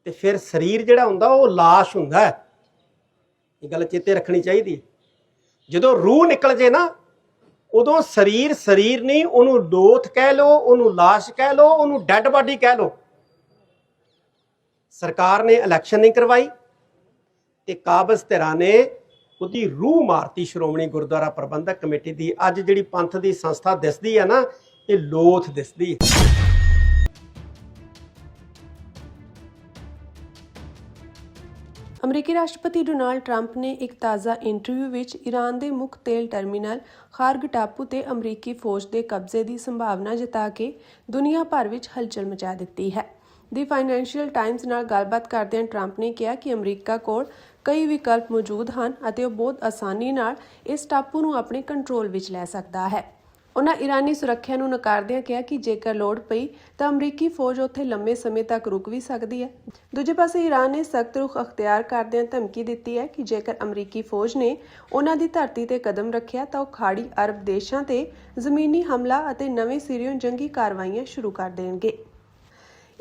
ਤੇ ਫਿਰ ਸਰੀਰ ਜਿਹੜਾ ਹੁੰਦਾ ਉਹ ਲਾਸ਼ ਹੁੰਦਾ ਹੈ। ਇਹ ਗੱਲ ਚੇਤੇ ਰੱਖਣੀ ਚਾਹੀਦੀ ਹੈ। ਜਦੋਂ ਰੂਹ ਨਿਕਲ ਜੇ ਨਾ ਉਦੋਂ ਸਰੀਰ ਨਹੀਂ, ਉਹਨੂੰ ਲੋਥ ਕਹਿ ਲਓ, ਉਹਨੂੰ ਲਾਸ਼ ਕਹਿ ਲਓ, ਉਹਨੂੰ ਡੈੱਡ ਬਾਡੀ ਕਹਿ ਲਓ। ਸਰਕਾਰ ਨੇ ਇਲੈਕਸ਼ਨ ਨਹੀਂ ਕਰਵਾਈ ਤੇ ਕਾਬਜ਼ ਧਿਰਾਂ ਨੇ ਉਹਦੀ ਰੂਹ ਮਾਰਤੀ ਸ਼੍ਰੋਮਣੀ ਗੁਰਦੁਆਰਾ ਪ੍ਰਬੰਧਕ ਕਮੇਟੀ ਦੀ। ਅੱਜ ਜਿਹੜੀ ਪੰਥ ਦੀ ਸੰਸਥਾ ਦਿਸਦੀ ਹੈ ਨਾ, ਇਹ ਲੋਥ ਦਿਸਦੀ ਹੈ। ਅਮਰੀਕੀ ਰਾਸ਼ਟਰਪਤੀ ਡੋਨਾਲਡ ਟਰੰਪ ਨੇ ਇੱਕ ਤਾਜ਼ਾ ਇੰਟਰਵਿਊ ਵਿੱਚ ਈਰਾਨ ਦੇ ਮੁੱਖ ਤੇਲ ਟਰਮੀਨਲ ਖਾਰਗ ਟਾਪੂ ਤੇ ਅਮਰੀਕੀ ਫੌਜ ਦੇ ਕਬਜ਼ੇ ਦੀ ਸੰਭਾਵਨਾ ਜਤਾ ਕੇ ਦੁਨੀਆ ਭਰ ਵਿੱਚ ਹਲਚਲ ਮਚਾ ਦਿੱਤੀ ਹੈ। ਦੀ ਫਾਈਨੈਂਸ਼ੀਅਲ ਟਾਈਮਜ਼ ਨਾਲ ਗੱਲਬਾਤ ਕਰਦਿਆਂ ਟਰੰਪ ਨੇ ਕਿਹਾ ਕਿ ਅਮਰੀਕਾ ਕੋਲ ਕਈ ਵਿਕਲਪ ਮੌਜੂਦ ਹਨ ਅਤੇ ਉਹ ਬਹੁਤ ਆਸਾਨੀ ਨਾਲ ਇਸ ਟਾਪੂ ਨੂੰ ਆਪਣੇ ਕੰਟਰੋਲ ਵਿੱਚ ਲੈ ਸਕਦਾ ਹੈ। ਉਹਨਾਂ ਈਰਾਨੀ ਸੁਰੱਖਿਆ ਨੂੰ ਨਕਾਰਦਿਆਂ ਕਿਹਾ ਕਿ ਜੇਕਰ ਲੋੜ ਪਈ ਤਾਂ ਅਮਰੀਕੀ ਫੌਜ ਉੱਥੇ ਲੰਮੇ ਸਮੇਂ ਤੱਕ ਰੁਕ ਵੀ ਸਕਦੀ ਹੈ। ਦੂਜੇ ਪਾਸੇ ਈਰਾਨ ਨੇ ਸਖਤ ਰੁਖ ਅਖਤਿਆਰ ਕਰਦਿਆਂ ਧਮਕੀ ਦਿੱਤੀ ਹੈ ਕਿ ਜੇਕਰ ਅਮਰੀਕੀ ਫੌਜ ਨੇ ਉਹਨਾਂ ਦੀ ਧਰਤੀ ਤੇ ਕਦਮ ਰੱਖਿਆ ਤਾਂ ਉਹ ਖਾੜੀ ਅਰਬ ਦੇਸ਼ਾਂ ਤੇ ਜ਼ਮੀਨੀ ਹਮਲਾ ਅਤੇ ਨਵੇਂ ਸਿਰਿਓਂ ਜੰਗੀ ਕਾਰਵਾਈਆਂ ਸ਼ੁਰੂ ਕਰ ਦੇਣਗੇ।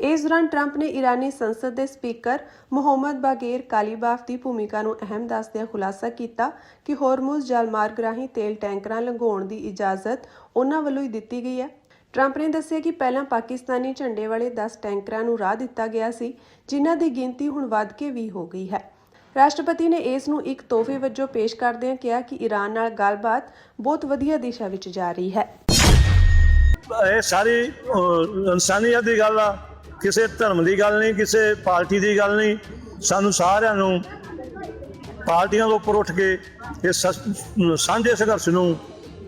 ਇਸ ਦੌਰਾਨ ਟਰੰਪ ਨੇ ਈਰਾਨੀ ਸੰਸਦ ਦੇ ਸਪੀਕਰ ਮੁਹੰਮਦ ਬਾਗੇਰ ਕਾਲੀਬਾਫ ਦੀ ਭੂਮਿਕਾ ਨੂੰ ਅਹਿਮ ਦੱਸਦਿਆਂ ਖੁਲਾਸਾ ਕੀਤਾ ਕਿ ਹੋਰਮੁਜ਼ ਜਲਮਾਰਗ ਰਾਹੀਂ ਤੇਲ ਟੈਂਕਰਾਂ ਲੰਘਾਉਣ ਦੀ ਇਜਾਜ਼ਤ ਉਹਨਾਂ ਵੱਲੋਂ ਹੀ ਦਿੱਤੀ ਗਈ ਹੈ। ਟਰੰਪ ਨੇ ਦੱਸਿਆ ਕਿ ਪਹਿਲਾਂ ਪਾਕਿਸਤਾਨੀ ਝੰਡੇ ਵਾਲੇ 10 ਟੈਂਕਰਾਂ ਨੂੰ ਰਾਹ ਦਿੱਤਾ ਗਿਆ ਸੀ, ਜਿਨ੍ਹਾਂ ਦੀ ਗਿਣਤੀ ਹੁਣ ਵੱਧ ਕੇ 20 ਹੋ ਗਈ ਹੈ। ਰਾਸ਼ਟਰਪਤੀ ਨੇ ਇਸ ਨੂੰ ਇੱਕ ਤੋਹਫੇ ਵਜੋਂ ਪੇਸ਼ ਕਰਦਿਆਂ ਕਿਹਾ ਕਿ ਈਰਾਨ ਨਾਲ ਗੱਲਬਾਤ ਬਹੁਤ ਵਧੀਆ ਦਿਸ਼ਾ ਵਿੱਚ ਜਾ ਰਹੀ ਹੈ। ਇਹ ਸਾਰੀ ਇਨਸਾਨੀਅਤ ਦੀ ਗੱਲ ਆ, ਕਿਸੇ ਧਰਮ ਦੀ ਗੱਲ ਨਹੀਂ, ਕਿਸੇ ਪਾਰਟੀ ਦੀ ਗੱਲ ਨਹੀਂ। ਸਾਨੂੰ ਸਾਰਿਆਂ ਨੂੰ ਪਾਰਟੀਆਂ ਤੋਂ ਉੱਪਰ ਉੱਠ ਕੇ ਇਸ ਸਾਂਝੇ ਸੰਘਰਸ਼ ਨੂੰ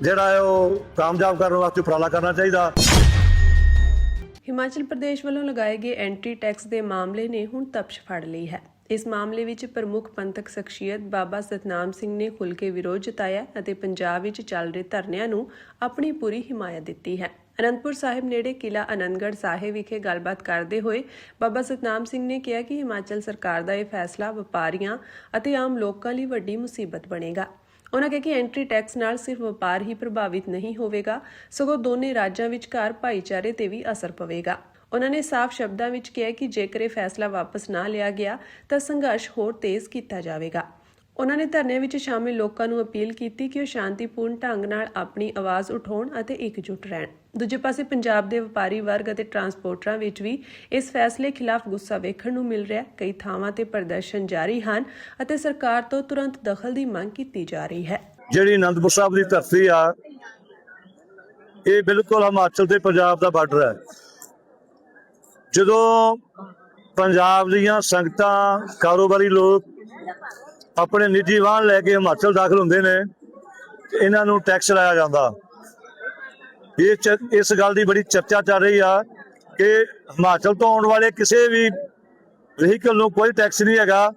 ਜਿਹੜਾ ਹੈ ਉਹ ਕਾਮਯਾਬ ਕਰਨ ਵਾਸਤੇ ਉਪਰਾਲਾ ਕਰਨਾ ਚਾਹੀਦਾ। ਹਿਮਾਚਲ ਪ੍ਰਦੇਸ਼ ਵੱਲੋਂ ਲਗਾਏ ਗਏ ਐਂਟਰੀ ਟੈਕਸ ਦੇ ਮਾਮਲੇ ਨੇ ਹੁਣ ਤਪਸ਼ ਫੜ ਲਈ ਹੈ। ਇਸ ਮਾਮਲੇ ਵਿੱਚ ਪ੍ਰਮੁੱਖ ਪੰਥਕ ਸ਼ਖਸੀਅਤ ਬਾਬਾ ਸਤਨਾਮ ਸਿੰਘ ਨੇ ਖੁੱਲ੍ਹ ਕੇ ਵਿਰੋਧ ਜਤਾਇਆ ਅਤੇ ਪੰਜਾਬ ਵਿੱਚ ਚੱਲ ਰਹੇ ਧਰਨਿਆਂ ਨੂੰ ਆਪਣੀ ਪੂਰੀ ਹਿਮਾਇਤ ਦਿੱਤੀ ਹੈ। ਅਨੰਦਪੁਰ ਸਾਹਿਬ ਨੇੜੇ ਕਿਲ੍ਹਾ ਆਨੰਦਗੜ੍ਹ ਸਾਹਿਬ ਵਿਖੇ ਗੱਲਬਾਤ ਕਰਦੇ ਹੋਏ ਬਾਬਾ ਸਤਨਾਮ ਸਿੰਘ ਨੇ ਕਿਹਾ ਕਿ ਹਿਮਾਚਲ ਸਰਕਾਰ ਦਾ ਇਹ ਫੈਸਲਾ ਵਪਾਰੀਆਂ ਅਤੇ ਆਮ ਲੋਕਾਂ ਲਈ ਵੱਡੀ ਮੁਸੀਬਤ ਬਣੇਗਾ। ਉਹਨਾਂ ਕਿਹਾ ਕਿ ਐਂਟਰੀ ਟੈਕਸ ਨਾਲ ਸਿਰਫ ਵਪਾਰ ਹੀ ਪ੍ਰਭਾਵਿਤ ਨਹੀਂ ਹੋਵੇਗਾ, ਸਗੋਂ ਦੋਨੇ ਰਾਜਾਂ ਵਿਚਕਾਰ ਭਾਈਚਾਰੇ ਤੇ ਵੀ ਅਸਰ ਪਵੇਗਾ। ਉਹਨਾਂ ਨੇ ਸਾਫ਼ ਸ਼ਬਦਾਂ ਵਿੱਚ ਕਿਹਾ ਕਿ ਜੇਕਰ ਇਹ ਫੈਸਲਾ ਵਾਪਸ ਨਾ ਲਿਆ ਗਿਆ ਤਾਂ ਸੰਘਰਸ਼ ਹੋਰ ਤੇਜ਼ ਕੀਤਾ ਜਾਵੇਗਾ। ਉਹਨਾਂ ਨੇ ਧਰਨੇ ਵਿੱਚ ਸ਼ਾਮਿਲ ਲੋਕਾਂ ਨੂੰ ਅਪੀਲ ਕੀਤੀ ਕਿ ਉਹ ਸ਼ਾਂਤੀਪੂਰਨ ਢੰਗ ਨਾਲ ਆਪਣੀ ਆਵਾਜ਼ ਉਠਾਉਣ ਅਤੇ ਇਕਜੁੱਟ ਰਹਿਣ। ਦੂਜੇ ਪਾਸੇ ਪੰਜਾਬ ਦੇ ਵਪਾਰੀ ਵਰਗ ਅਤੇ ਟਰਾਂਸਪੋਰਟਰਾਂ ਵਿੱਚ ਵੀ ਇਸ ਫੈਸਲੇ ਖਿਲਾਫ ਗੁੱਸਾ ਵੇਖਣ ਨੂੰ ਮਿਲ ਰਿਹਾ। ਕਈ ਥਾਵਾਂ ਤੇ ਪ੍ਰਦਰਸ਼ਨ ਜਾਰੀ ਹਨ ਅਤੇ ਸਰਕਾਰ ਤੋਂ ਤੁਰੰਤ ਦਖਲ ਦੀ ਮੰਗ ਕੀਤੀ ਜਾ ਰਹੀ ਹੈ। ਜਿਹੜੀ ਅਨੰਦਪੁਰ ਸਾਹਿਬ ਦੀ ਧਰਤੀ ਆ, ਇਹ ਬਿਲਕੁਲ ਹਿਮਾਚਲ ਤੇ ਪੰਜਾਬ ਦਾ ਬਾਰਡਰ ਹੈ। ਜਦੋਂ ਪੰਜਾਬ ਦੀਆਂ ਸੰਗਤਾਂ, ਕਾਰੋਬਾਰੀ ਲੋਕ ਆਪਣੇ ਨਿੱਜੀ ਵਾਹਨ ਲੈ ਕੇ ਹਿਮਾਚਲ ਦਾਖਲ ਹੁੰਦੇ ਨੇ, ਇਹਨਾਂ ਨੂੰ ਟੈਕਸ ਲਾਇਆ ਜਾਂਦਾ। ਇਸ ਗੱਲ ਦੀ ਬੜੀ ਚਰਚਾ ਚੱਲ ਰਹੀ ਆ ਕਿ ਹਿਮਾਚਲ ਤੋਂ ਆਉਣ ਵਾਲੇ ਕਿਸੇ ਵੀ ਵਹੀਕਲ ਨੂੰ ਕੋਈ ਟੈਕਸ ਨਹੀਂ ਹੈਗਾ,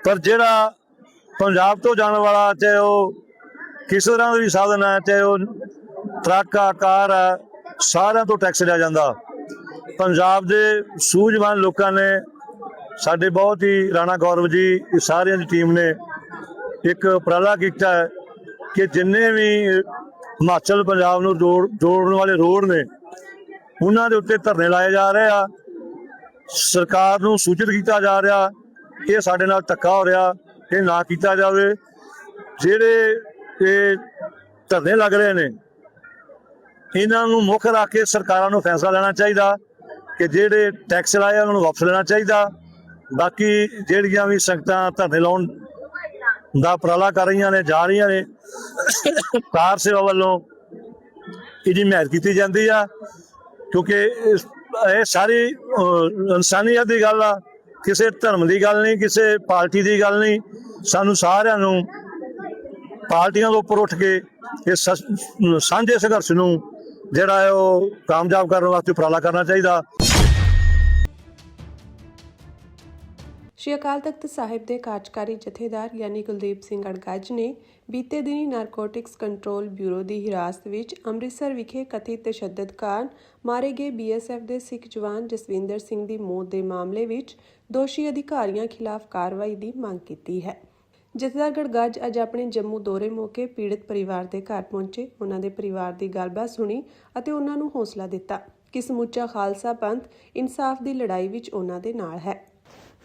ਪਰ ਜਿਹੜਾ ਪੰਜਾਬ ਤੋਂ ਜਾਣ ਵਾਲਾ, ਚਾਹੇ ਉਹ ਕਿਸੇ ਤਰ੍ਹਾਂ ਦਾ ਵੀ ਸਾਧਨ ਹੈ, ਚਾਹੇ ਉਹ ਟਰੱਕ ਆ, ਕਾਰ ਆ, ਸਾਰਿਆਂ ਤੋਂ ਟੈਕਸ ਲਿਆ ਜਾਂਦਾ। ਪੰਜਾਬ ਦੇ ਸੂਝਵਾਨ ਲੋਕਾਂ ਨੇ, ਸਾਡੇ ਬਹੁਤ ਹੀ ਰਾਣਾ ਗੌਰਵ ਜੀ, ਸਾਰਿਆਂ ਦੀ ਟੀਮ ਨੇ ਇੱਕ ਉਪਰਾਲਾ ਕੀਤਾ ਹੈ ਕਿ ਜਿੰਨੇ ਵੀ ਹਿਮਾਚਲ ਪੰਜਾਬ ਨੂੰ ਜੋੜਨ ਵਾਲੇ ਰੋਡ ਨੇ, ਉਹਨਾਂ ਦੇ ਉੱਤੇ ਧਰਨੇ ਲਾਏ ਜਾ ਰਹੇ ਆ। ਸਰਕਾਰ ਨੂੰ ਸੂਚਿਤ ਕੀਤਾ ਜਾ ਰਿਹਾ ਇਹ ਸਾਡੇ ਨਾਲ ਧੱਕਾ ਹੋ ਰਿਹਾ, ਇਹ ਨਾ ਕੀਤਾ ਜਾਵੇ। ਜਿਹੜੇ ਇਹ ਧਰਨੇ ਲੱਗ ਰਹੇ ਨੇ, ਇਹਨਾਂ ਨੂੰ ਮੁੱਖ ਰੱਖ ਕੇ ਸਰਕਾਰਾਂ ਨੂੰ ਫੈਸਲਾ ਲੈਣਾ ਚਾਹੀਦਾ ਕਿ ਜਿਹੜੇ ਟੈਕਸ ਲਾਏ ਉਹਨਾਂ ਨੂੰ ਵਾਪਸ ਲੈਣਾ ਚਾਹੀਦਾ। ਬਾਕੀ ਜਿਹੜੀਆਂ ਵੀ ਸੰਗਤਾਂ ਧਰਨੇ ਲਾਉਣ ਦਾ ਉਪਰਾਲਾ ਕਰ ਰਹੀਆਂ ਨੇ, ਜਾ ਰਹੀਆਂ ਨੇ, ਕਾਰ ਸੇਵਾ ਵੱਲੋਂ ਇਹਦੀ ਹਮਾਇਤ ਕੀਤੀ ਜਾਂਦੀ ਆ, ਕਿਉਂਕਿ ਇਹ ਸਾਰੀ ਇਨਸਾਨੀਅਤ ਦੀ ਗੱਲ ਆ, ਕਿਸੇ ਧਰਮ ਦੀ ਗੱਲ ਨਹੀਂ, ਕਿਸੇ ਪਾਰਟੀ ਦੀ ਗੱਲ ਨਹੀਂ। ਸਾਨੂੰ ਸਾਰਿਆਂ ਨੂੰ ਪਾਰਟੀਆਂ ਤੋਂ ਉੱਪਰ ਉੱਠ ਕੇ ਇਸ ਸਾਂਝੇ ਸੰਘਰਸ਼ ਨੂੰ ਜਿਹੜਾ ਹੈ ਉਹ ਕਾਮਯਾਬ ਕਰਨ ਵਾਸਤੇ ਉਪਰਾਲਾ ਕਰਨਾ ਚਾਹੀਦਾ। ਸ਼੍ਰੀ ਅਕਾਲ ਤਖਤ ਸਾਹਿਬ ਦੇ ਕਾਰਜਕਾਰੀ ਜਥੇਦਾਰ ਯਾਨੀ ਕੁਲਦੀਪ ਸਿੰਘ ਅੜਗੱਜ ਨੇ ਬੀਤੇ ਦਿਨੀ ਨਾਰਕੋਟਿਕਸ ਕੰਟਰੋਲ ਬਿਊਰੋ ਦੀ ਹਿਰਾਸਤ ਵਿੱਚ ਅੰਮ੍ਰਿਤਸਰ ਵਿਖੇ ਕਥਿਤ ਤਸ਼ੱਦਦ ਕਾਰਨ ਮਾਰੇ ਗਏ BSF ਦੇ ਸਿੱਖ ਜਵਾਨ ਜਸਵਿੰਦਰ ਸਿੰਘ ਦੀ ਮੌਤ ਦੇ ਮਾਮਲੇ ਵਿੱਚ ਦੋਸ਼ੀ ਅਧਿਕਾਰੀਆਂ ਖਿਲਾਫ ਕਾਰਵਾਈ ਦੀ ਮੰਗ ਕੀਤੀ ਹੈ। ਜਥੇਦਾਰ ਅੜਗੱਜ ਅੱਜ ਆਪਣੇ ਜੰਮੂ ਦੌਰੇ ਮੌਕੇ ਪੀੜਤ ਪਰਿਵਾਰ ਦੇ ਘਰ ਪਹੁੰਚੇ, ਉਹਨਾਂ ਦੇ ਪਰਿਵਾਰ ਦੀ ਗੱਲਬਾਤ ਸੁਣੀ ਅਤੇ ਉਹਨਾਂ ਨੂੰ ਹੌਸਲਾ ਦਿੱਤਾ ਕਿ ਸਮੁੱਚਾ ਖਾਲਸਾ ਪੰਥ ਇਨਸਾਫ ਦੀ ਲੜਾਈ ਵਿੱਚ ਉਹਨਾਂ ਦੇ ਨਾਲ ਹੈ।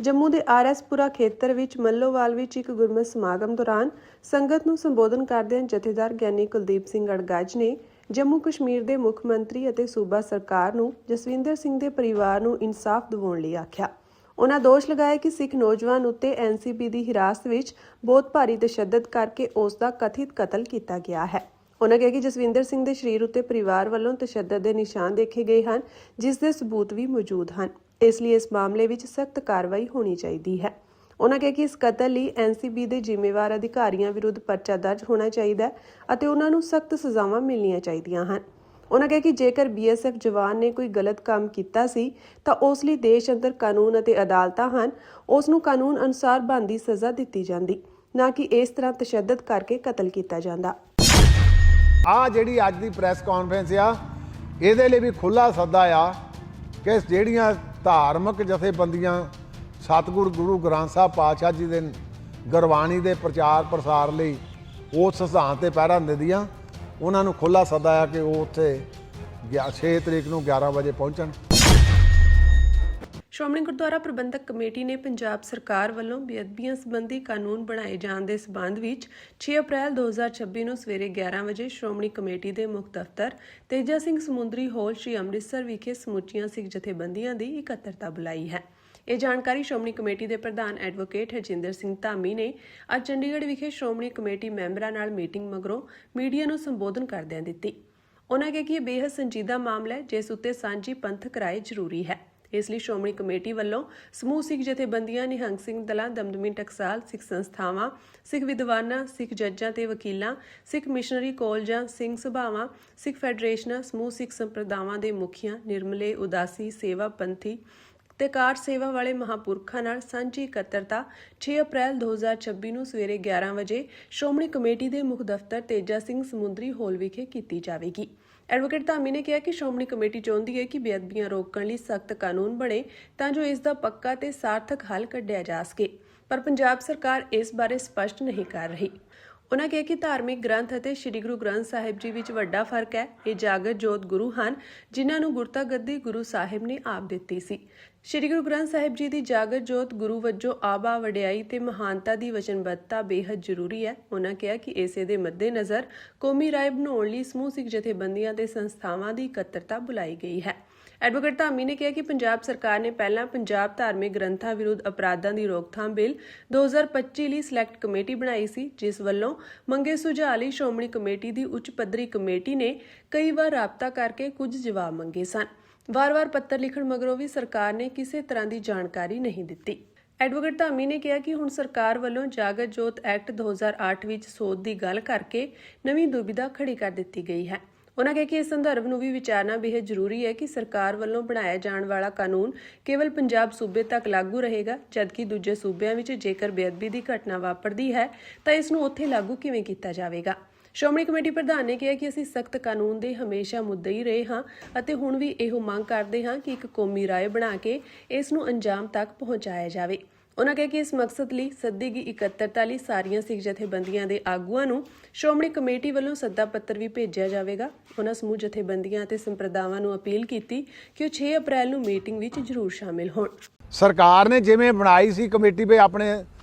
ਜੰਮੂ ਦੇ RSਪੁਰਾ ਖੇਤਰ ਵਿੱਚ ਮੱਲੋਵਾਲ ਵਿੱਚ ਇੱਕ ਗੁਰਮਤਿ ਸਮਾਗਮ ਦੌਰਾਨ ਸੰਗਤ ਨੂੰ ਸੰਬੋਧਨ ਕਰਦਿਆਂ ਜਥੇਦਾਰ ਗਿਆਨੀ ਕੁਲਦੀਪ ਸਿੰਘ ਅੜਗੱਜ ਨੇ ਜੰਮੂ ਕਸ਼ਮੀਰ ਦੇ ਮੁੱਖ ਮੰਤਰੀ ਅਤੇ ਸੂਬਾ ਸਰਕਾਰ ਨੂੰ ਜਸਵਿੰਦਰ ਸਿੰਘ ਦੇ ਪਰਿਵਾਰ ਨੂੰ ਇਨਸਾਫ ਦਿਵਾਉਣ ਲਈ ਆਖਿਆ। ਉਹਨਾਂ ਦੋਸ਼ ਲਗਾਇਆ ਕਿ ਸਿੱਖ ਨੌਜਵਾਨ ਉੱਤੇ NCP ਦੀ ਹਿਰਾਸਤ ਵਿੱਚ ਬਹੁਤ ਭਾਰੀ ਤਸ਼ੱਦਦ ਕਰਕੇ ਉਸ ਦਾ ਕਥਿਤ ਕਤਲ ਕੀਤਾ ਗਿਆ ਹੈ। ਉਹਨਾਂ ਕਿਹਾ ਕਿ ਜਸਵਿੰਦਰ ਸਿੰਘ ਦੇ ਸਰੀਰ ਉੱਤੇ ਪਰਿਵਾਰ ਵੱਲੋਂ ਤਸ਼ੱਦਦ ਦੇ ਨਿਸ਼ਾਨ ਦੇਖੇ ਗਏ ਹਨ, ਜਿਸ ਦੇ ਸਬੂਤ ਵੀ ਮੌਜੂਦ ਹਨ। ਇਸ ਲਈ ਇਸ ਮਾਮਲੇ ਵਿੱਚ ਸਖਤ ਕਾਰਵਾਈ ਹੋਣੀ ਚਾਹੀਦੀ ਹੈ। ਉਹਨਾਂ ਕਿਹਾ ਕਿ ਇਸ ਕਤਲ ਲਈ NCP ਦੇ ਜ਼ਿੰਮੇਵਾਰ ਅਧਿਕਾਰੀਆਂ ਵਿਰੁੱਧ ਪਰਚਾ ਦਰਜ ਹੋਣਾ ਚਾਹੀਦਾ ਹੈ ਅਤੇ ਉਹਨਾਂ ਨੂੰ ਸਖਤ ਸਜ਼ਾਵਾਂ ਮਿਲਣੀਆਂ ਚਾਹੀਦੀਆਂ ਹਨ। ਉਹਨਾਂ ਕਿਹਾ ਕਿ ਜੇਕਰ BSF ਜਵਾਨ ਨੇ ਕੋਈ ਗਲਤ ਕੰਮ ਕੀਤਾ ਸੀ ਤਾਂ ਉਸ ਲਈ ਦੇਸ਼ ਅੰਦਰ ਕਾਨੂੰਨ ਅਤੇ ਅਦਾਲਤਾਂ ਹਨ, ਉਸ ਨੂੰ ਕਾਨੂੰਨ ਅਨੁਸਾਰ ਬਣਦੀ ਸਜ਼ਾ ਦਿੱਤੀ ਜਾਂਦੀ, ਨਾ ਕਿ ਇਸ ਤਰ੍ਹਾਂ ਤਸ਼ੱਦਦ ਕਰਕੇ ਕਤਲ ਕੀਤਾ ਜਾਂਦਾ। ਆ ਜਿਹੜੀ ਅੱਜ ਦੀ ਪ੍ਰੈਸ ਕਾਨਫਰੰਸ ਆ, ਇਹਦੇ ਲਈ ਵੀ ਖੁੱਲ੍ਹਾ ਸੱਦਾ ਆ ਕਿ ਜਿਹੜੀਆਂ ਧਾਰਮਿਕ ਜਥੇਬੰਦੀਆਂ ਸਤਿਗੁਰੂ ਗੁਰੂ ਗ੍ਰੰਥ ਸਾਹਿਬ ਪਾਤਸ਼ਾਹ ਜੀ ਦੇ ਗੁਰਬਾਣੀ ਦੇ ਪ੍ਰਚਾਰ ਪ੍ਰਸਾਰ ਲਈ ਉਸ ਸਿਧਾਂਤ ਤੇ ਪਹਿਰਾ ਦਿੰਦੀਆਂ, ਉਹਨਾਂ ਨੂੰ ਖੁੱਲ੍ਹਾ ਸੱਦਾ ਆ ਕਿ ਉਹ ਉੱਥੇ 6 ਤਰੀਕ ਨੂੰ 11 ਵਜੇ ਪਹੁੰਚਣ। ਸ਼੍ਰੋਮਣੀ ਗੁਰਦੁਆਰਾ ਪ੍ਰਬੰਧਕ ਕਮੇਟੀ ਨੇ ਪੰਜਾਬ ਸਰਕਾਰ ਵੱਲੋਂ ਬੇਅਦਬੀਆਂ ਸੰਬੰਧੀ ਕਾਨੂੰਨ ਬਣਾਏ ਜਾਣ ਦੇ ਸਬੰਧ ਵਿੱਚ 6 ਅਪ੍ਰੈਲ 2026 ਨੂੰ ਸਵੇਰੇ 11 ਵਜੇ ਸ਼੍ਰੋਮਣੀ ਕਮੇਟੀ ਦੇ ਮੁੱਖ ਦਫ਼ਤਰ ਤੇਜਾ ਸਿੰਘ ਸਮੁੰਦਰੀ ਹਾਲ ਸ਼੍ਰੀ ਅੰਮ੍ਰਿਤਸਰ ਵਿਖੇ ਸਮੁੱਚੀਆਂ ਸਿੱਖ ਜਥੇਬੰਦੀਆਂ ਦੀ ਇਕੱਤਰਤਾ ਬੁਲਾਈ ਹੈ। ਇਹ ਜਾਣਕਾਰੀ ਸ਼੍ਰੋਮਣੀ ਕਮੇਟੀ ਦੇ ਪ੍ਰਧਾਨ ਐਡਵੋਕੇਟ ਹਰਜਿੰਦਰ ਸਿੰਘ ਧਾਮੀ ਨੇ ਅੱਜ ਚੰਡੀਗੜ੍ਹ ਵਿਖੇ ਸ਼੍ਰੋਮਣੀ ਕਮੇਟੀ ਮੈਂਬਰਾਂ ਨਾਲ ਮੀਟਿੰਗ ਮਗਰੋਂ ਮੀਡੀਆ ਨੂੰ ਸੰਬੋਧਨ ਕਰਦਿਆਂ ਦਿੱਤੀ। ਉਹਨਾਂ ਕਿਹਾ ਕਿ ਇਹ ਬੇਹੱਦ ਸੰਜੀਦਾ ਮਾਮਲਾ ਹੈ, ਜਿਸ ਉੱਤੇ ਸਾਂਝੀ ਪੰਥਕ ਰਾਏ ਜ਼ਰੂਰੀ ਹੈ। ਇਸ ਲਈ ਸ਼੍ਰੋਮਣੀ ਕਮੇਟੀ ਵੱਲੋਂ ਸਮੂਹ ਸਿੱਖ ਜਥੇਬੰਦੀਆਂ, ਨਿਹੰਗ ਸਿੰਘ ਦਲਾਂ, ਦਮਦਮੀ ਟਕਸਾਲ, ਸਿੱਖ ਸੰਸਥਾਵਾਂ, ਸਿੱਖ ਵਿਦਵਾਨਾਂ, ਸਿੱਖ ਜੱਜਾਂ ਤੇ ਵਕੀਲਾਂ, ਸਿੱਖ ਮਿਸ਼ਨਰੀ ਕਾਲਜਾਂ, ਸਿੰਘ ਸਭਾਵਾਂ, ਸਿੱਖ ਫੈਡਰੇਸ਼ਨਾਂ, ਸਮੂਹ ਸਿੱਖ ਸੰਪਰਦਾਵਾਂ ਦੇ ਮੁਖੀਆਂ, ਨਿਰਮਲੇ, ਉਦਾਸੀ, ਸੇਵਾ ਪੰਥੀ ਤੇ ਕਾਰ ਸੇਵਾ ਵਾਲੇ ਮਹਾਂਪੁਰਖਾਂ ਨਾਲ ਸਾਂਝੀ ਇਕੱਤਰਤਾ 6 ਅਪ੍ਰੈਲ 2026 ਨੂੰ ਸਵੇਰੇ 11 ਵਜੇ ਸ਼੍ਰੋਮਣੀ ਕਮੇਟੀ ਦੇ ਮੁੱਖ ਦਫ਼ਤਰ ਤੇਜਾ ਸਿੰਘ ਸਮੁੰਦਰੀ ਹਾਲ ਵਿਖੇ ਕੀਤੀ ਜਾਵੇਗੀ। ਐਡਵੋਕੇਟ ਧਾਮੀ ਨੇ ਕਿਹਾ ਕਿ ਸ਼੍ਰੋਮਣੀ ਕਮੇਟੀ ਚਾਹੁੰਦੀ ਹੈ ਕਿ ਬੇਅਦਬੀਆਂ ਰੋਕਣ ਲਈ ਸਖਤ ਕਾਨੂੰਨ ਬਣੇ ਤਾਂ ਜੋ ਇਸ ਦਾ ਪੱਕਾ ਤੇ ਸਾਰਥਕ ਹੱਲ ਕੱਢਿਆ ਜਾ ਸਕੇ, ਪਰ ਪੰਜਾਬ ਸਰਕਾਰ ਇਸ ਬਾਰੇ ਸਪਸ਼ਟ ਨਹੀਂ ਕਰ ਰਹੀ। ਉਹਨਾਂ ਕਿਹਾ ਕਿ ਧਾਰਮਿਕ ਗ੍ਰੰਥ ਅਤੇ ਸ੍ਰੀ ਗੁਰੂ ਗ੍ਰੰਥ ਸਾਹਿਬ ਜੀ ਵਿੱਚ ਵੱਡਾ ਫਰਕ ਹੈ। ਇਹ ਜਾਗਤ ਜੋਤ ਗੁਰੂ ਹਨ, ਜਿਨ੍ਹਾਂ ਨੂੰ ਗੁਰਤਾ ਗੱਦੀ ਗੁਰੂ ਸਾਹਿਬ ਨੇ ਆਪ ਦਿੱਤੀ ਸੀ। ਸ੍ਰੀ ਗੁਰੂ ਗ੍ਰੰਥ ਸਾਹਿਬ ਜੀ ਦੀ ਜਾਗਤ ਜੋਤ ਗੁਰੂ ਵਜੋਂ ਆਬਾ, ਵਡਿਆਈ ਤੇ ਮਹਾਨਤਾ ਦੀ ਵਚਨਬੱਧਤਾ ਬੇਹੱਦ ਜ਼ਰੂਰੀ ਹੈ। ਉਹਨਾਂ ਕਿਹਾ ਕਿ ਇਸੇ ਦੇ ਮੱਦੇਨਜ਼ਰ ਕੌਮੀ ਰਾਏ ਬਣਾਉਣ ਲਈ ਸਮੂਹ ਸਿੱਖ ਜਥੇਬੰਦੀਆਂ ਤੇ ਸੰਸਥਾਵਾਂ ਦੀ ਇਕੱਤਰਤਾ ਬੁਲਾਈ ਗਈ ਹੈ। ਐਡਵੋਕੇਟ ਧਾਮੀ ਨੇ ਕਿਹਾ ਕਿ ਪੰਜਾਬ ਸਰਕਾਰ ਨੇ ਪਹਿਲਾਂ ਪੰਜਾਬ ਧਾਰਮਿਕ ਗ੍ਰੰਥਾਂ ਵਿਰੁੱਧ ਅਪਰਾਧਾਂ ਦੀ ਰੋਕਥਾਮ ਬਿੱਲ 2025 ਲਈ ਸਿਲੈਕਟ ਕਮੇਟੀ ਬਣਾਈ ਸੀ, ਜਿਸ ਵੱਲੋਂ ਮੰਗੇ ਸੁਝਾਅ ਲਈ ਸ਼੍ਰੋਮਣੀ ਕਮੇਟੀ ਦੀ ਉੱਚ ਪੱਧਰੀ ਕਮੇਟੀ ਨੇ ਕਈ ਵਾਰ ਰਾਬਤਾ ਕਰਕੇ ਕੁਝ ਜਵਾਬ ਮੰਗੇ ਸਨ। ਵਾਰ-ਵਾਰ ਪੱਤਰ ਲਿਖਣ ਮਗਰੋਂ ਵੀ ਸਰਕਾਰ ਨੇ ਕਿਸੇ ਤਰ੍ਹਾਂ ਦੀ ਜਾਣਕਾਰੀ ਨਹੀਂ ਦਿੱਤੀ। ਐਡਵੋਕੇਟ ਧਾਮੀ ਨੇ ਕਿਹਾ ਕਿ ਹੁਣ ਸਰਕਾਰ ਵੱਲੋਂ ਜਾਗਤ ਜੋਤ ਐਕਟ 2008 ਵਿੱਚ ਸੋਧ ਦੀ ਗੱਲ ਕਰਕੇ ਨਵੀਂ ਦੁਬਿਧਾ ਖੜੀ ਕਰ ਦਿੱਤੀ ਗਈ ਹੈ। ਉਹਨਾਂ ਕਿਹਾ ਕਿ ਇਸ ਸੰਦਰਭ ਨੂੰ ਵੀ ਵਿਚਾਰਨਾ ਬੇਹੱਦ ਜ਼ਰੂਰੀ ਹੈ ਕਿ ਸਰਕਾਰ ਵੱਲੋਂ ਬਣਾਇਆ ਜਾਣ ਵਾਲਾ ਕਾਨੂੰਨ ਕੇਵਲ ਪੰਜਾਬ ਸੂਬੇ ਤੱਕ ਲਾਗੂ ਰਹੇਗਾ, ਜਦਕਿ ਦੂਜੇ ਸੂਬਿਆਂ ਵਿੱਚ ਜੇਕਰ ਬੇਅਦਬੀ ਦੀ ਘਟਨਾ ਵਾਪਰਦੀ ਹੈ ਤਾਂ ਇਸ ਨੂੰ ਉੱਥੇ ਲਾਗੂ ਕਿਵੇਂ ਕੀਤਾ ਜਾਵੇਗਾ। ਸ਼੍ਰੋਮਣੀ ਕਮੇਟੀ ਪ੍ਰਧਾਨ ਨੇ ਕਿਹਾ ਕਿ ਅਸੀਂ ਸਖਤ ਕਾਨੂੰਨ ਦੇ ਹਮੇਸ਼ਾ ਮੁੱਦਈ ਰਹੇ ਹਾਂ ਅਤੇ ਹੁਣ ਵੀ ਇਹੋ ਮੰਗ ਕਰਦੇ ਹਾਂ ਕਿ ਇੱਕ ਕੌਮੀ ਰਾਏ ਬਣਾ ਕੇ ਇਸ ਨੂੰ ਅੰਜਾਮ ਤੱਕ ਪਹੁੰਚਾਇਆ ਜਾਵੇ। ਉਹਨਾਂ ਕਿਹਾ ਕਿ ਇਸ ਮਕਸਦ ਲਈ ਸੱਦੀ ਗਈ ਇਕੱਤਰਤਾ ਲਈ ਸਾਰੀਆਂ ਸਿੱਖ ਜਥੇਬੰਦੀਆਂ ਦੇ ਆਗੂਆਂ ਨੂੰ ਸ਼੍ਰੋਮਣੀ ਕਮੇਟੀ ਵੱਲੋਂ ਸੱਦਾ ਪੱਤਰ ਵੀ ਭੇਜਿਆ ਜਾਵੇਗਾ। ਉਹਨਾਂ ਸਮੂਹ ਜਥੇਬੰਦੀਆਂ ਅਤੇ ਸੰਪਰਦਾਵਾਂ ਨੂੰ ਅਪੀਲ ਕੀਤੀ ਕਿ ਉਹ 6 ਅਪ੍ਰੈਲ ਨੂੰ ਮੀਟਿੰਗ ਵਿੱਚ ਜ਼ਰੂਰ ਸ਼ਾਮਿਲ ਹੋਣ। ਸਰਕਾਰ ਨੇ ਜਿਵੇਂ ਬਣਾਈ ਸੀ ਕਮੇਟੀ ਵੀ ਆਪਣੇ